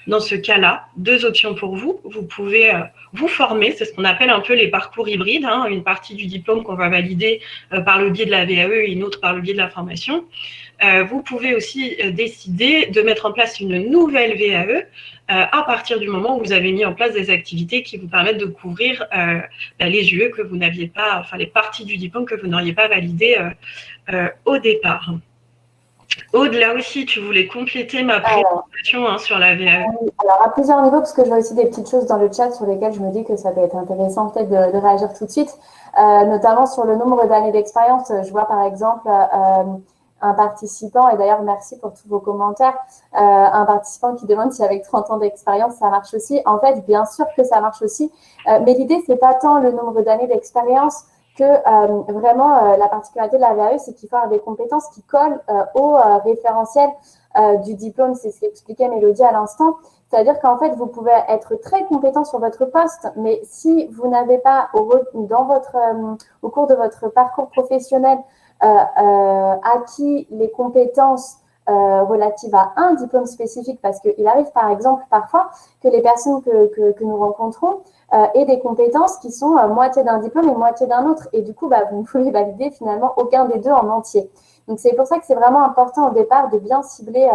Dans ce cas-là, 2 options pour vous. Vous pouvez vous former, c'est ce qu'on appelle un peu les parcours hybrides, une partie du diplôme qu'on va valider par le biais de la VAE et une autre par le biais de la formation. Vous pouvez aussi décider de mettre en place une nouvelle VAE à partir du moment où vous avez mis en place des activités qui vous permettent de couvrir les UE que vous n'aviez pas, enfin les parties du diplôme que vous n'auriez pas validées au départ. Aude, là aussi, tu voulais compléter ma présentation sur la VAE. Alors, à plusieurs niveaux, parce que je vois aussi des petites choses dans le chat sur lesquelles je me dis que ça peut être intéressant peut-être de réagir tout de suite, notamment sur le nombre d'années d'expérience. Je vois par exemple un participant, et d'ailleurs merci pour tous vos commentaires, un participant qui demande si avec 30 ans d'expérience, ça marche aussi. En fait, bien sûr que ça marche aussi, mais l'idée, c'est pas tant le nombre d'années d'expérience que vraiment la particularité de la VAE, c'est qu'il faut avoir des compétences qui collent au référentiel du diplôme. C'est ce qu'expliquait Mélodie à l'instant. C'est-à-dire qu'en fait, vous pouvez être très compétent sur votre poste, mais si vous n'avez pas au cours de votre parcours professionnel acquis les compétences relatives à un diplôme spécifique, parce qu'il arrive par exemple parfois que les personnes que nous rencontrons aient des compétences qui sont moitié d'un diplôme et moitié d'un autre. Et du coup, vous ne pouvez valider finalement aucun des deux en entier. Donc, c'est pour ça que c'est vraiment important au départ de bien cibler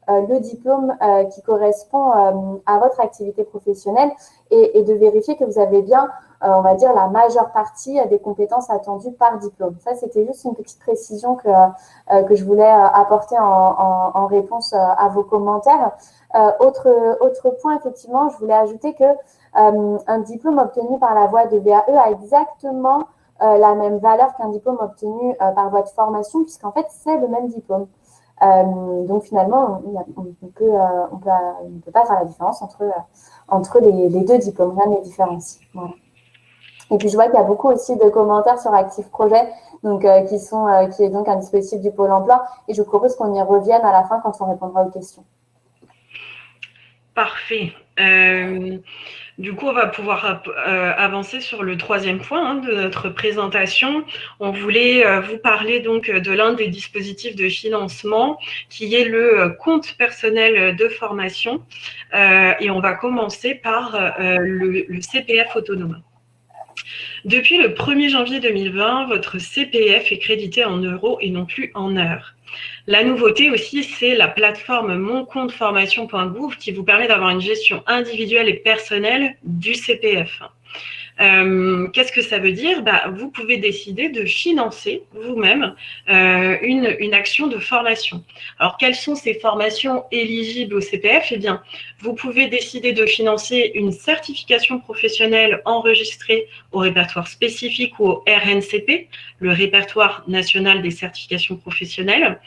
le diplôme qui correspond à votre activité professionnelle et de vérifier que vous avez bien, on va dire, la majeure partie des compétences attendues par diplôme. Ça, c'était juste une petite précision que je voulais apporter en réponse à vos commentaires. Autre point, effectivement, je voulais ajouter que un diplôme obtenu par la voie de VAE a exactement la même valeur qu'un diplôme obtenu par voie de formation, puisqu'en fait, c'est le même diplôme. Donc finalement, on ne peut pas faire la différence entre les deux diplômes, rien n'est différencié. Voilà. Et puis je vois qu'il y a beaucoup aussi de commentaires sur Active Projet, donc qui est donc un dispositif du Pôle Emploi, et je propose qu'on y revienne à la fin quand on répondra aux questions. Parfait. Du coup, on va pouvoir avancer sur le troisième point de notre présentation. On voulait vous parler donc de l'un des dispositifs de financement qui est le compte personnel de formation. Et on va commencer par le CPF autonome. Depuis le 1er janvier 2020, votre CPF est crédité en euros et non plus en heures. La nouveauté aussi, c'est la plateforme moncompteformation.gouv qui vous permet d'avoir une gestion individuelle et personnelle du CPF. Qu'est-ce que ça veut dire ? Vous pouvez décider de financer vous-même une action de formation. Alors, quelles sont ces formations éligibles au CPF ? Eh bien, vous pouvez décider de financer une certification professionnelle enregistrée au répertoire spécifique ou au RNCP, le répertoire national des certifications professionnelles.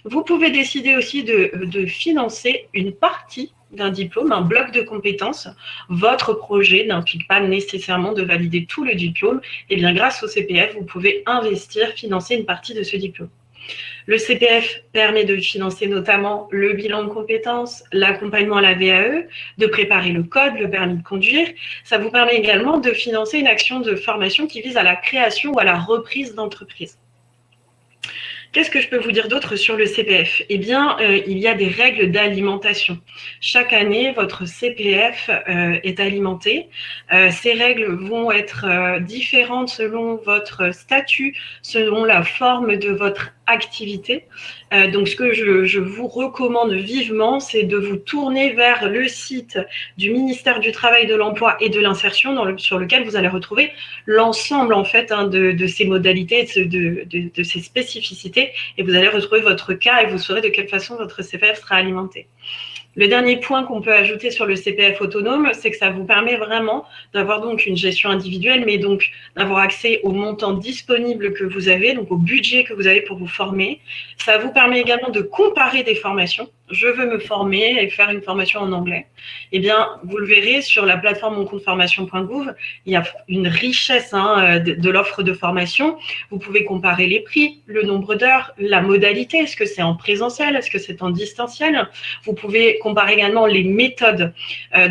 Vous pouvez décider aussi de financer une partie d'un diplôme, un bloc de compétences. Votre projet n'implique pas nécessairement de valider tout le diplôme. Et bien, grâce au CPF, vous pouvez investir, financer une partie de ce diplôme. Le CPF permet de financer notamment le bilan de compétences, l'accompagnement à la VAE, de préparer le code, le permis de conduire. Ça vous permet également de financer une action de formation qui vise à la création ou à la reprise d'entreprise. Qu'est-ce que je peux vous dire d'autre sur le CPF ? Eh bien, il y a des règles d'alimentation. Chaque année, votre CPF est alimenté. Ces règles vont être différentes selon votre statut, selon la forme de votre activité. Donc, ce que je vous recommande vivement, c'est de vous tourner vers le site du ministère du Travail, de l'Emploi et de l'Insertion, sur lequel vous allez retrouver l'ensemble en fait de ces modalités, de ces spécificités, et vous allez retrouver votre cas et vous saurez de quelle façon votre CPF sera alimenté. Le dernier point qu'on peut ajouter sur le CPF autonome, c'est que ça vous permet vraiment d'avoir donc une gestion individuelle, mais donc d'avoir accès aux montants disponibles que vous avez, donc au budget que vous avez pour vous former. Ça vous permet également de comparer des formations. Je veux me former et faire une formation en anglais. Eh bien, vous le verrez sur la plateforme moncompteformation.gouv, il y a une richesse de l'offre de formation. Vous pouvez comparer les prix, le nombre d'heures, la modalité. Est-ce que c'est en présentiel? Est-ce que c'est en distanciel? Vous pouvez comparer également les méthodes.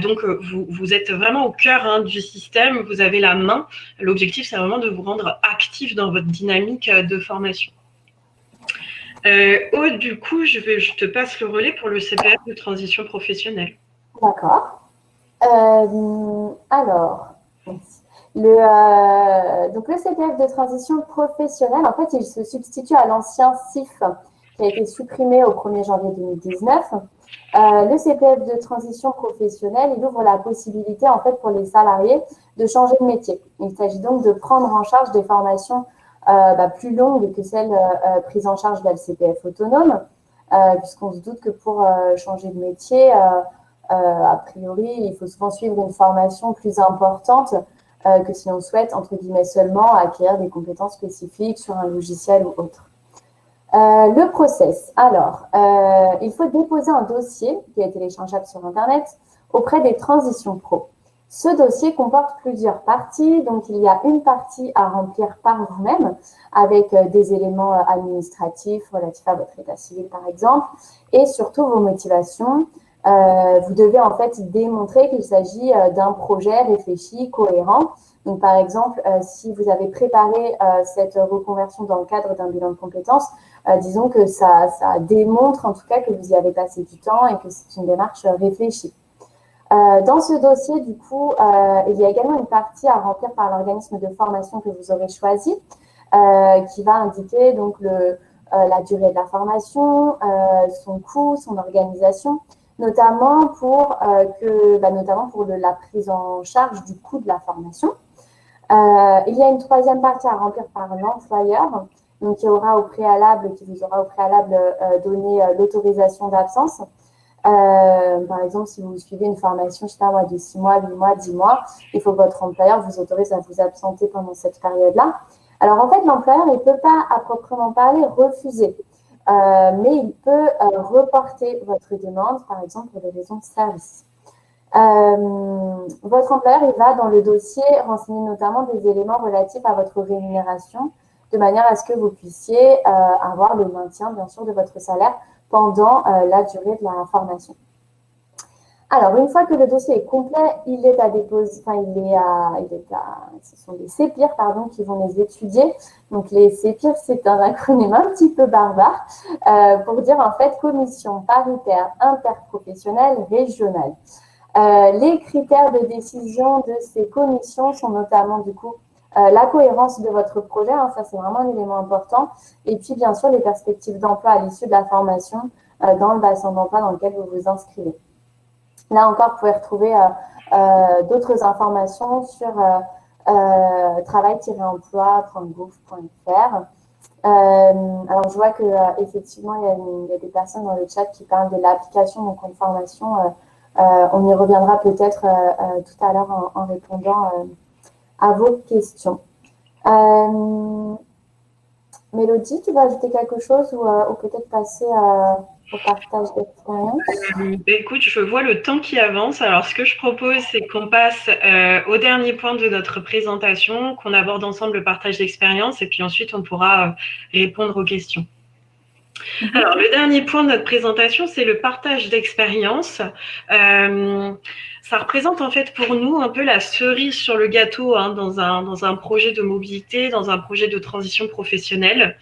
Donc, vous êtes vraiment au cœur du système. Vous avez la main. L'objectif, c'est vraiment de vous rendre actif dans votre dynamique de formation. Aude, du coup, je te passe le relais pour le CPF de transition professionnelle. D'accord. Alors, donc le CPF de transition professionnelle, en fait, il se substitue à l'ancien CIF qui a été supprimé au 1er janvier 2019. Le CPF de transition professionnelle, il ouvre la possibilité, en fait, pour les salariés de changer de métier. Il s'agit donc de prendre en charge des formations plus longues que celles prises en charge dans le CPF autonome. puisqu'on se doute que pour changer de métier, a priori, il faut souvent suivre une formation plus importante que si on souhaite, entre guillemets, seulement acquérir des compétences spécifiques sur un logiciel ou autre. Le process. Alors, il faut déposer un dossier qui est téléchargeable sur Internet auprès des transitions pro. Ce dossier comporte plusieurs parties, donc il y a une partie à remplir par vous-même avec des éléments administratifs relatifs à votre état civil par exemple, et surtout vos motivations. Vous devez en fait démontrer qu'il s'agit d'un projet réfléchi, cohérent. Donc par exemple, si vous avez préparé cette reconversion dans le cadre d'un bilan de compétences, disons que ça démontre en tout cas que vous y avez passé du temps et que c'est une démarche réfléchie. Dans ce dossier, du coup, il y a également une partie à remplir par l'organisme de formation que vous aurez choisi, qui va indiquer donc la durée de la formation, son coût, son organisation, notamment pour la prise en charge du coût de la formation. Il y a une troisième partie à remplir par l'employeur, donc qui vous aura au préalable donné l'autorisation d'absence. Par exemple, si vous suivez une formation, je sais pas moi, de 6 mois, 8 mois, 10 mois, il faut que votre employeur vous autorise à vous absenter pendant cette période-là. Alors, en fait, l'employeur, il ne peut pas, à proprement parler, refuser, mais il peut reporter votre demande, par exemple, pour des raisons de service. Votre employeur, il va, dans le dossier, renseigner notamment des éléments relatifs à votre rémunération, de manière à ce que vous puissiez avoir le maintien, bien sûr, de votre salaire pendant la durée de la formation. Alors, une fois que le dossier est complet, il est à déposer, ce sont les CEPIR, qui vont les étudier. Donc, les CEPIR, c'est un acronyme un petit peu barbare pour dire en fait Commission paritaire interprofessionnelle régionale. Les critères de décision de ces commissions sont notamment du coup la cohérence de votre projet, ça c'est vraiment un élément important, et puis bien sûr les perspectives d'emploi à l'issue de la formation dans le bassin d'emploi dans lequel vous vous inscrivez. Là encore, vous pouvez retrouver d'autres informations sur travail-emploi.gouv.fr. Alors je vois que effectivement il y a des personnes dans le chat qui parlent de l'application de compte formation. On y reviendra peut-être tout à l'heure en répondant à vos questions. Mélodie, tu veux ajouter quelque chose ou peut-être passer au partage d'expérience? Écoute, je vois le temps qui avance. Alors, ce que je propose, c'est qu'on passe au dernier point de notre présentation, qu'on aborde ensemble le partage d'expérience et puis ensuite, on pourra répondre aux questions. Alors, le dernier point de notre présentation, c'est le partage d'expérience. Ça représente en fait pour nous un peu la cerise sur le gâteau dans un projet de mobilité, dans un projet de transition professionnelle.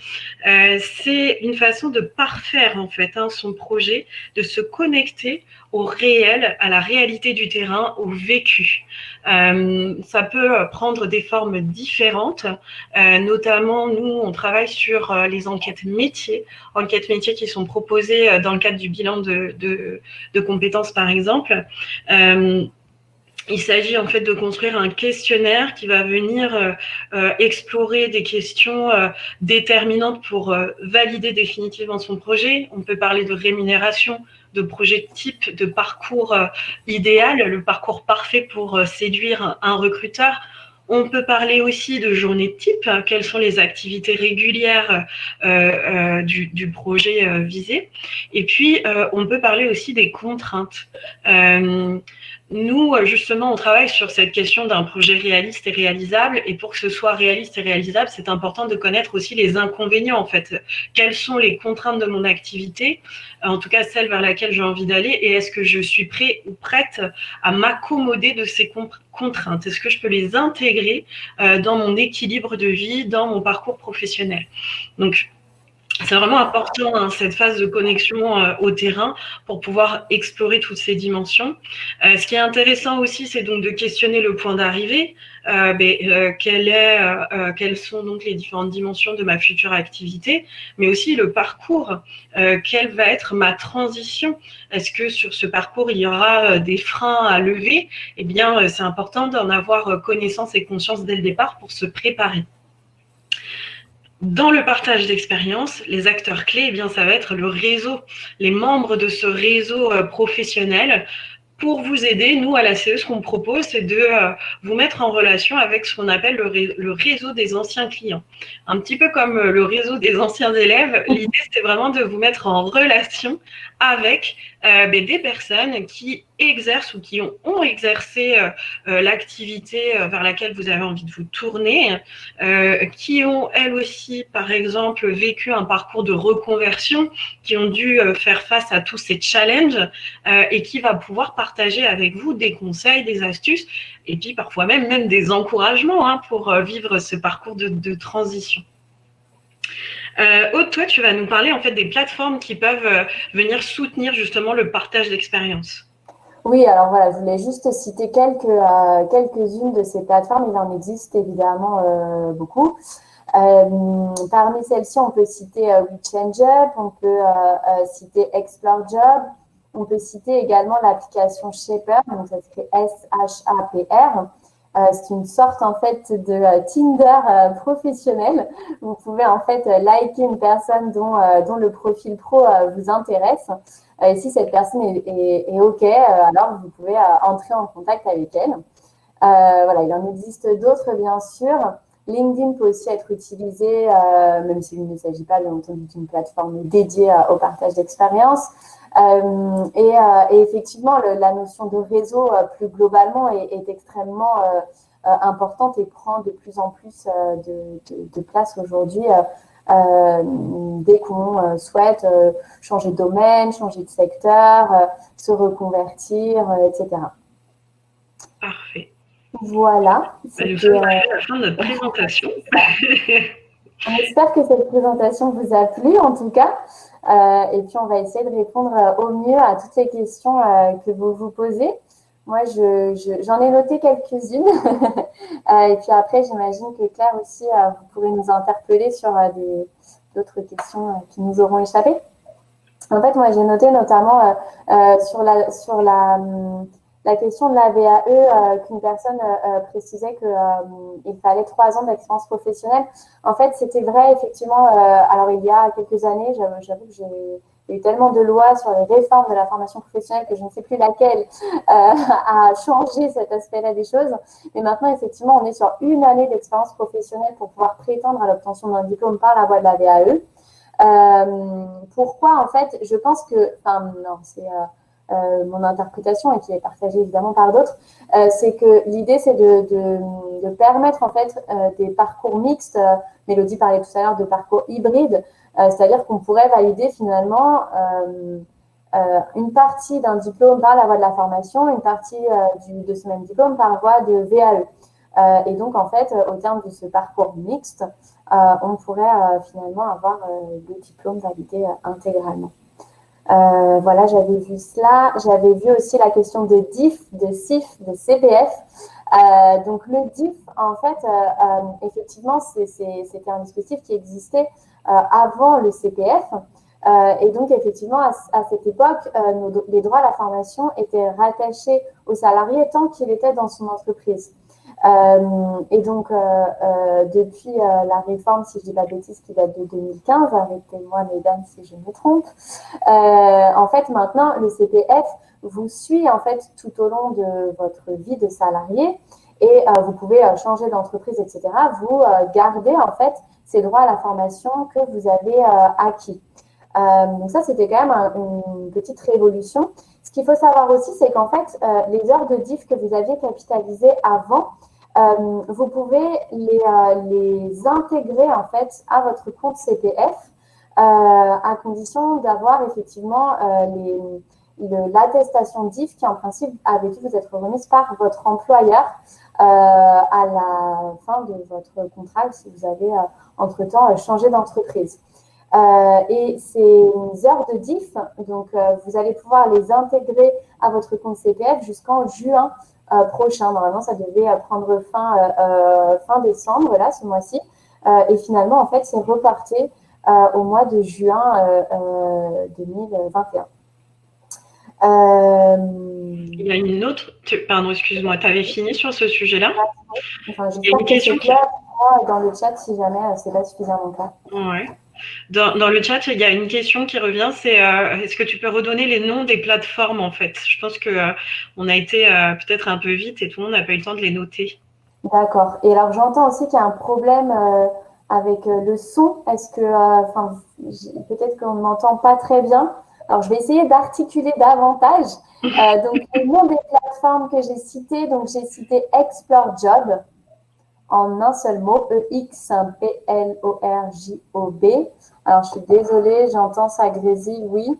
C'est une façon de parfaire en fait son projet, de se connecter au réel, à la réalité du terrain, au vécu. Ça peut prendre des formes différentes, notamment nous on travaille sur les enquêtes métiers qui sont proposées dans le cadre du bilan de compétences par exemple. Il s'agit en fait de construire un questionnaire qui va venir explorer des questions déterminantes pour valider définitivement son projet. On peut parler de rémunération, de projet type, de parcours idéal, le parcours parfait pour séduire un recruteur. On peut parler aussi de journée type, quelles sont les activités régulières du projet visé. Et puis, on peut parler aussi des contraintes. Nous, justement, on travaille sur cette question d'un projet réaliste et réalisable. Et pour que ce soit réaliste et réalisable, c'est important de connaître aussi les inconvénients, en fait. Quelles sont les contraintes de mon activité, en tout cas celle vers laquelle j'ai envie d'aller, et est-ce que je suis prêt ou prête à m'accommoder de ces contraintes? Est-ce que je peux les intégrer dans mon équilibre de vie, dans mon parcours professionnel? Donc, c'est vraiment important cette phase de connexion au terrain pour pouvoir explorer toutes ces dimensions. Ce qui est intéressant aussi, c'est donc de questionner le point d'arrivée. Quelles sont donc les différentes dimensions de ma future activité, mais aussi le parcours. Quelle va être ma transition? Est-ce que sur ce parcours, il y aura des freins à lever? Eh bien, c'est important d'en avoir connaissance et conscience dès le départ pour se préparer. Dans le partage d'expérience, les acteurs clés, eh bien, ça va être le réseau, les membres de ce réseau professionnel. Pour vous aider, nous, à la CE, ce qu'on propose, c'est de vous mettre en relation avec ce qu'on appelle le réseau des anciens clients. Un petit peu comme le réseau des anciens élèves, l'idée, c'est vraiment de vous mettre en relation avec des personnes qui exercent ou qui ont exercé l'activité vers laquelle vous avez envie de vous tourner, qui ont, elles aussi, par exemple, vécu un parcours de reconversion, qui ont dû faire face à tous ces challenges et qui va pouvoir partager avec vous des conseils, des astuces et puis parfois même des encouragements pour vivre ce parcours de transition. Aude, toi, tu vas nous parler en fait des plateformes qui peuvent venir soutenir justement le partage d'expérience. Oui, alors voilà, je voulais juste citer quelques-unes de ces plateformes. Il en existe évidemment beaucoup. Parmi celles-ci, on peut citer WeChangeUp, on peut citer Explore Job, on peut citer également l'application Shaper, donc ça s'écrit SHAPR. C'est une sorte en fait de Tinder professionnel. Vous pouvez en fait liker une personne dont le profil pro vous intéresse. Et si cette personne est OK, alors vous pouvez entrer en contact avec elle. Voilà, il en existe d'autres bien sûr. LinkedIn peut aussi être utilisé, même s'il ne s'agit pas bien entendu d'une plateforme dédiée au partage d'expérience. Et effectivement, la notion de réseau plus globalement est extrêmement importante et prend de plus en plus de place aujourd'hui dès qu'on souhaite changer de domaine, changer de secteur, se reconvertir, etc. Parfait. Voilà. Nous sommes arrivés à la fin de notre présentation. On espère que cette présentation vous a plu en tout cas. Et puis, on va essayer de répondre au mieux à toutes les questions que vous vous posez. Moi, j'en ai noté quelques-unes. Et puis après, j'imagine que Claire aussi, vous pourrez nous interpeller sur d'autres questions qui nous auront échappé. En fait, moi, j'ai noté notamment sur la question de la VAE, qu'une personne précisait qu'il fallait 3 ans d'expérience professionnelle. En fait, c'était vrai, effectivement. Alors, il y a quelques années, j'avoue que il y a eu tellement de lois sur les réformes de la formation professionnelle que je ne sais plus laquelle a changé cet aspect-là des choses. Mais maintenant, effectivement, on est sur 1 année d'expérience professionnelle pour pouvoir prétendre à l'obtention d'un diplôme par la voie de la VAE. Pourquoi, en fait, je pense que, c'est mon interprétation et qui est partagée évidemment par d'autres, c'est que l'idée, c'est de permettre en fait des parcours mixtes. Mélodie parlait tout à l'heure de parcours hybrides, c'est-à-dire qu'on pourrait valider finalement une partie d'un diplôme par la voie de la formation, une partie de ce même diplôme par voie de VAE. Et donc, en fait, au terme de ce parcours mixte, on pourrait finalement avoir le diplôme validé intégralement. Voilà, j'avais vu cela. J'avais vu aussi la question de DIF, de CIF, de CPF. Donc, le DIF, en fait, effectivement, c'était un dispositif qui existait avant le CPF. Et donc, effectivement, à cette époque, les droits à la formation étaient rattachés au salarié tant qu'il était dans son entreprise. Et donc, depuis la réforme, si je ne dis pas de bêtises, qui date de 2015, arrêtez-moi mesdames si je me trompe, en fait, maintenant, le CPF vous suit en fait tout au long de votre vie de salarié et vous pouvez changer d'entreprise, etc. Vous gardez en fait ces droits à la formation que vous avez acquis. Donc ça, c'était quand même une petite révolution. Ce qu'il faut savoir aussi, c'est qu'en fait, les heures de DIF que vous aviez capitalisées avant, vous pouvez les intégrer en fait à votre compte CPF à condition d'avoir effectivement l'attestation DIF qui en principe avait dû vous être remise par votre employeur à la fin de votre contrat si vous avez entre-temps changé d'entreprise. Et ces heures de DIF, donc vous allez pouvoir les intégrer à votre compte CPF jusqu'en juin prochain. Normalement, ça devait prendre fin décembre, là, ce mois-ci. Et finalement, en fait, c'est reporté au mois de juin 2021. Il y a une autre... Pardon, excuse-moi, tu avais fini sur ce sujet-là? Enfin, il y a une question moi dans le chat si jamais c'est pas suffisamment clair. Ouais. Dans le chat, il y a une question qui revient, c'est est-ce que tu peux redonner les noms des plateformes en fait? Je pense que on a été peut-être un peu vite et tout le monde n'a pas eu le temps de les noter. D'accord. Et alors j'entends aussi qu'il y a un problème avec le son. Est-ce que, peut-être qu'on ne m'entend pas très bien. Alors je vais essayer d'articuler davantage. Donc les noms des plateformes que j'ai citées, donc j'ai cité Explore Job en un seul mot, EXPLORJOB. Alors je suis désolée, j'entends ça grésille, oui.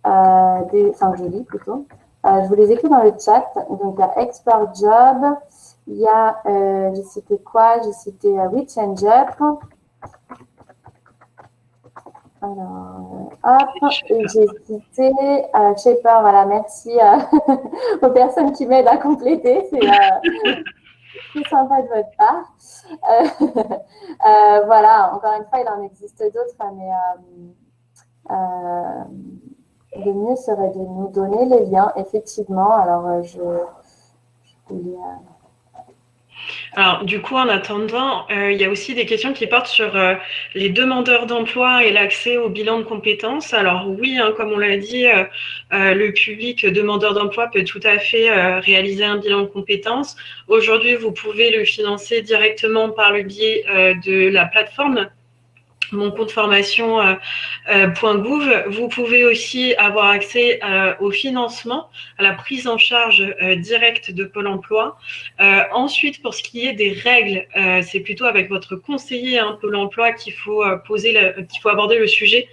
Je lis plutôt. Je vous les écris dans le chat. Donc il y a Explore Job. Il y a, j'ai cité quoi? J'ai cité We Change Up. Alors, hop, et j'ai cité Shaper. Voilà, merci aux personnes qui m'aident à compléter. C'est très sympa de votre part. Voilà, encore une fois, il en existe d'autres, mais le mieux serait de nous donner les liens, effectivement. Alors, je voulais. Alors, du coup, en attendant, il y a aussi des questions qui portent sur les demandeurs d'emploi et l'accès au bilan de compétences. Alors oui, hein, comme on l'a dit, le public demandeur d'emploi peut tout à fait réaliser un bilan de compétences. Aujourd'hui, vous pouvez le financer directement par le biais de la plateforme mon compte formation.gouv. Vous pouvez aussi avoir accès au financement, à la prise en charge directe de Pôle emploi. Ensuite, pour ce qui est des règles, c'est plutôt avec votre conseiller Pôle emploi qu'il faut qu'il faut aborder le sujet.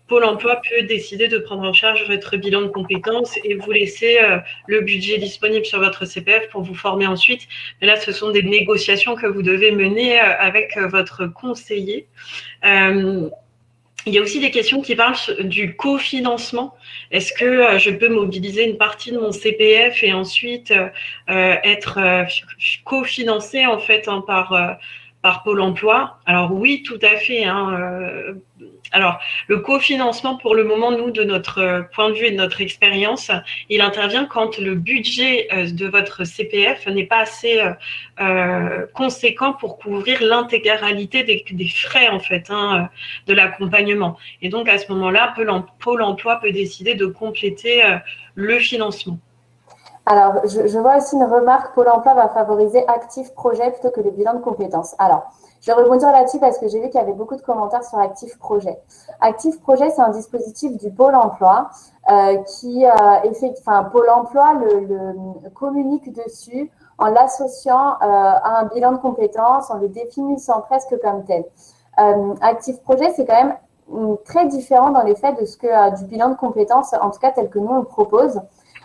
Pôle emploi peut décider de prendre en charge votre bilan de compétences et vous laisser le budget disponible sur votre CPF pour vous former ensuite. Mais là, ce sont des négociations que vous devez mener avec votre conseiller. Il y a aussi des questions qui parlent du cofinancement. Est-ce que je peux mobiliser une partie de mon CPF et ensuite être cofinancé en fait par Pôle emploi? Alors oui, tout à fait. Alors, le cofinancement, pour le moment, nous, de notre point de vue et de notre expérience, il intervient quand le budget de votre CPF n'est pas assez conséquent pour couvrir l'intégralité des frais, en fait, de l'accompagnement. Et donc, à ce moment-là, Pôle emploi peut décider de compléter le financement. Alors, je vois aussi une remarque, Pôle emploi va favoriser Actif Projet plutôt que le bilan de compétences. Alors, je vais rebondir là-dessus parce que j'ai vu qu'il y avait beaucoup de commentaires sur Actif Projet. Actif Projet, c'est un dispositif du Pôle emploi Pôle emploi le communique dessus en l'associant à un bilan de compétences, en le définissant presque comme tel. Actif Projet, c'est quand même très différent dans les faits de ce que du bilan de compétences, en tout cas tel que nous on le propose.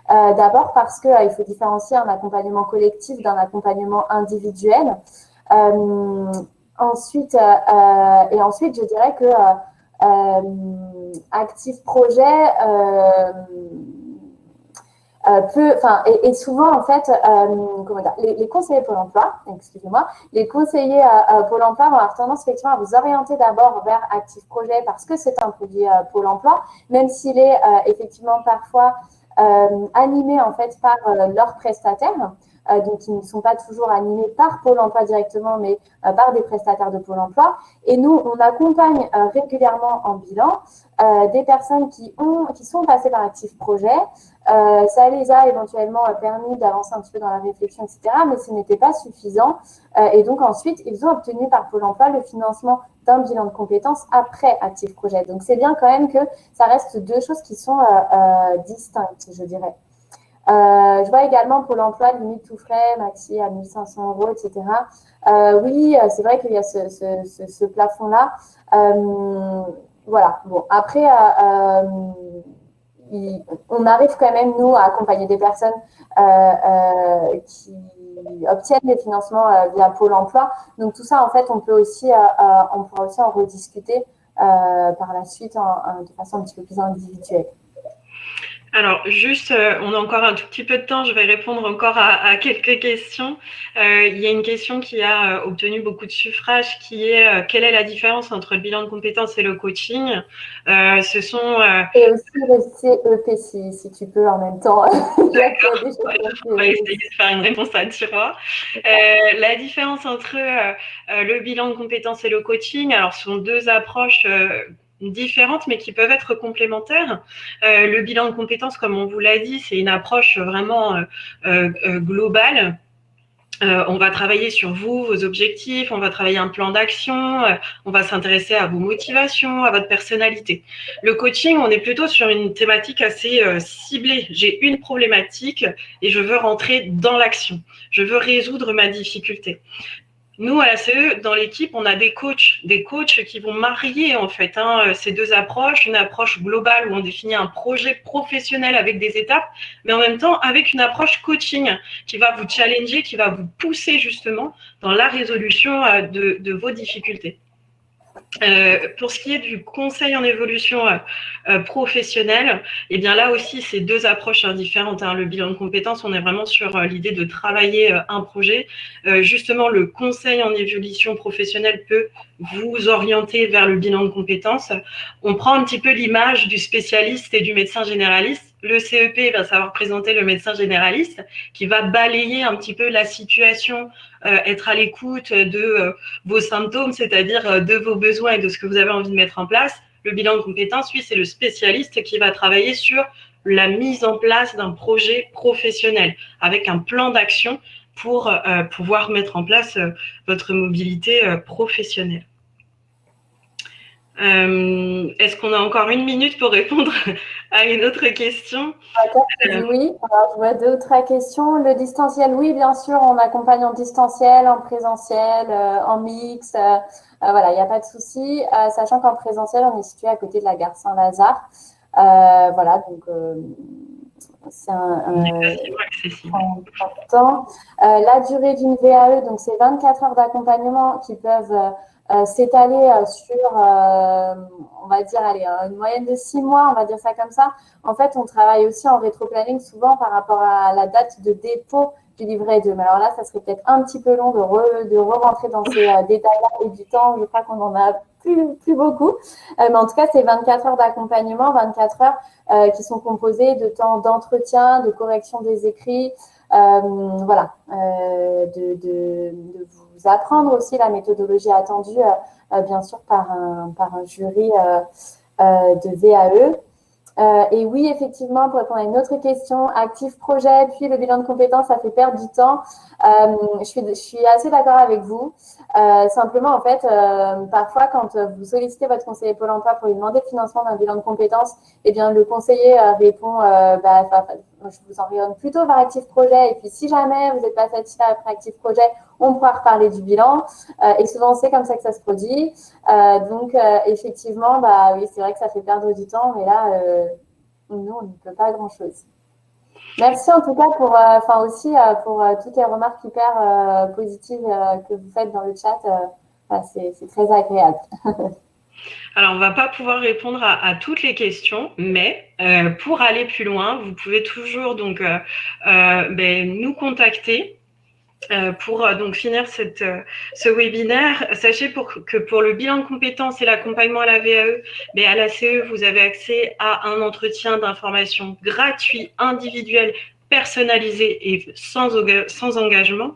D'abord parce qu'il faut différencier un accompagnement collectif d'un accompagnement individuel. Ensuite, je dirais que Actif Projet et souvent en fait, les conseillers Pôle emploi, excusez-moi, les conseillers Pôle emploi vont avoir tendance effectivement à vous orienter d'abord vers Actif Projet parce que c'est un produit Pôle emploi, même s'il est effectivement parfois animés en fait par leurs prestataires, donc ils ne sont pas toujours animés par Pôle emploi directement, mais par des prestataires de Pôle emploi. Et nous, on accompagne régulièrement en bilan des personnes qui sont passées par Actif Projet. Ça les a éventuellement permis d'avancer un petit peu dans la réflexion, etc., mais ce n'était pas suffisant. Et donc ensuite, ils ont obtenu par Pôle emploi le financement d'un bilan de compétences après Actif Projet. Donc c'est bien quand même que ça reste deux choses qui sont distinctes, je dirais. Je vois également Pôle emploi, limite tout frais, maxi à 1 500 €, etc. Oui, c'est vrai qu'il y a ce plafond-là. Voilà. Bon, après, on arrive quand même, nous, à accompagner des personnes qui obtiennent des financements via Pôle emploi. Donc, tout ça, en fait, on pourra aussi en rediscuter par la suite de façon un petit peu plus individuelle. Alors, juste, on a encore un tout petit peu de temps, je vais répondre encore à quelques questions. Il y a une question qui a obtenu beaucoup de suffrages, qui est quelle est la différence entre le bilan de compétences et le coaching? Ce sont... Et aussi le CEP, si tu peux en même temps. D'accord, on va essayer de faire une réponse à tiroir. La différence entre le bilan de compétences et le coaching, alors, ce sont deux approches différentes, mais qui peuvent être complémentaires. Le bilan de compétences, comme on vous l'a dit, c'est une approche vraiment globale. On va travailler sur vous, vos objectifs, on va travailler un plan d'action, on va s'intéresser à vos motivations, à votre personnalité. Le coaching, on est plutôt sur une thématique assez ciblée. J'ai une problématique et je veux rentrer dans l'action. Je veux résoudre ma difficulté. Nous, à la CE, dans l'équipe, on a des coachs qui vont marier en fait ces deux approches, une approche globale où on définit un projet professionnel avec des étapes, mais en même temps avec une approche coaching qui va vous challenger, qui va vous pousser justement dans la résolution de vos difficultés. Pour ce qui est du conseil en évolution professionnelle, eh bien là aussi, c'est deux approches différentes. Le bilan de compétences, on est vraiment sur l'idée de travailler un projet. Justement, le conseil en évolution professionnelle peut vous orienter vers le bilan de compétences. On prend un petit peu l'image du spécialiste et du médecin généraliste. Le CEP va savoir présenter le médecin généraliste qui va balayer un petit peu la situation, être à l'écoute de vos symptômes, c'est-à-dire de vos besoins et de ce que vous avez envie de mettre en place. Le bilan de compétences, lui, c'est le spécialiste qui va travailler sur la mise en place d'un projet professionnel avec un plan d'action pour pouvoir mettre en place votre mobilité professionnelle. Est-ce qu'on a encore une minute pour répondre à une autre question? Oui, alors je vois deux ou trois questions. Le distanciel, oui, bien sûr, on accompagne en distanciel, en présentiel, en mix. Voilà, il n'y a pas de souci. Sachant qu'en présentiel, on est situé à côté de la gare Saint-Lazare. Voilà, donc c'est important. La durée d'une VAE, donc c'est 24 heures d'accompagnement qui peuvent s'étaler sur, on va dire, allez, une moyenne de 6 mois, on va dire ça comme ça. En fait, on travaille aussi en rétro-planning souvent par rapport à la date de dépôt du livret 2. Mais alors là, ça serait peut-être un petit peu long de re-rentrer dans ces détails-là et du temps. Je crois qu'on n'en a plus beaucoup. Mais en tout cas, c'est 24 heures d'accompagnement, 24 heures qui sont composées de temps d'entretien, de correction des écrits, voilà, de vous apprendre aussi la méthodologie attendue, bien sûr, par un jury de VAE. Et oui, effectivement, pour répondre à une autre question, actif projet, puis le bilan de compétences, ça fait perdre du temps. Je suis assez d'accord avec vous. Simplement, en fait, parfois, quand vous sollicitez votre conseiller Pôle emploi pour lui demander le financement d'un bilan de compétences, eh bien, le conseiller répond, je vous oriente plutôt vers actif projet. Et puis, si jamais vous n'êtes pas satisfait après actif projet, on pourra reparler du bilan. Et souvent, c'est comme ça que ça se produit. Donc, effectivement, oui, c'est vrai que ça fait perdre du temps, mais là, nous, on ne peut pas grand-chose. Merci en tout cas pour, pour toutes les remarques hyper positives que vous faites dans le chat. C'est très agréable. Alors, on ne va pas pouvoir répondre à toutes les questions, mais pour aller plus loin, vous pouvez toujours donc nous contacter. Pour donc finir ce webinaire, sachez que pour le bilan de compétences et l'accompagnement à la VAE, à la CE, vous avez accès à un entretien d'information gratuit, individuel, personnalisé et sans engagement.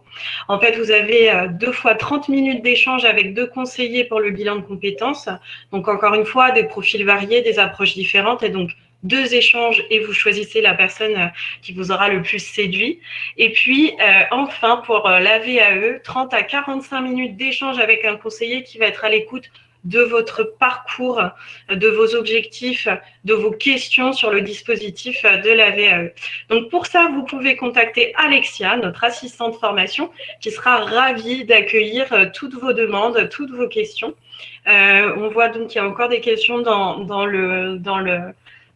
En fait, vous avez 2 fois 30 minutes d'échange avec 2 conseillers pour le bilan de compétences. Donc, encore une fois, des profils variés, des approches différentes et donc 2 échanges et vous choisissez la personne qui vous aura le plus séduit. Et puis, enfin, pour la VAE, 30 à 45 minutes d'échange avec un conseiller qui va être à l'écoute de votre parcours, de vos objectifs, de vos questions sur le dispositif de la VAE. Donc, pour ça, vous pouvez contacter Alexia, notre assistante formation, qui sera ravie d'accueillir toutes vos demandes, toutes vos questions. On voit donc qu'il y a encore des questions dans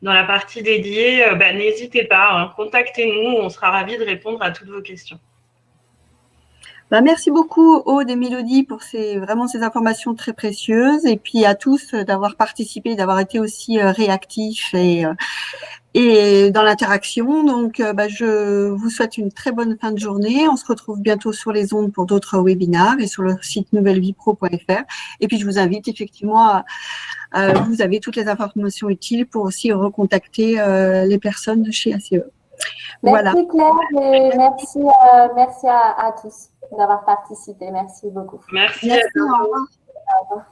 la partie dédiée. N'hésitez pas, contactez-nous, on sera ravis de répondre à toutes vos questions. Merci beaucoup, Aude et Mélodie, pour vraiment ces informations très précieuses, et puis à tous d'avoir participé, d'avoir été aussi réactifs et dans l'interaction. Donc, je vous souhaite une très bonne fin de journée. On se retrouve bientôt sur les ondes pour d'autres webinaires et sur le site nouvellevipro.fr. Et puis, je vous invite effectivement vous avez toutes les informations utiles pour aussi recontacter les personnes de chez ACE. Voilà. Merci Claire et merci à tous d'avoir participé. Merci beaucoup. Merci. Merci, au revoir. Au revoir.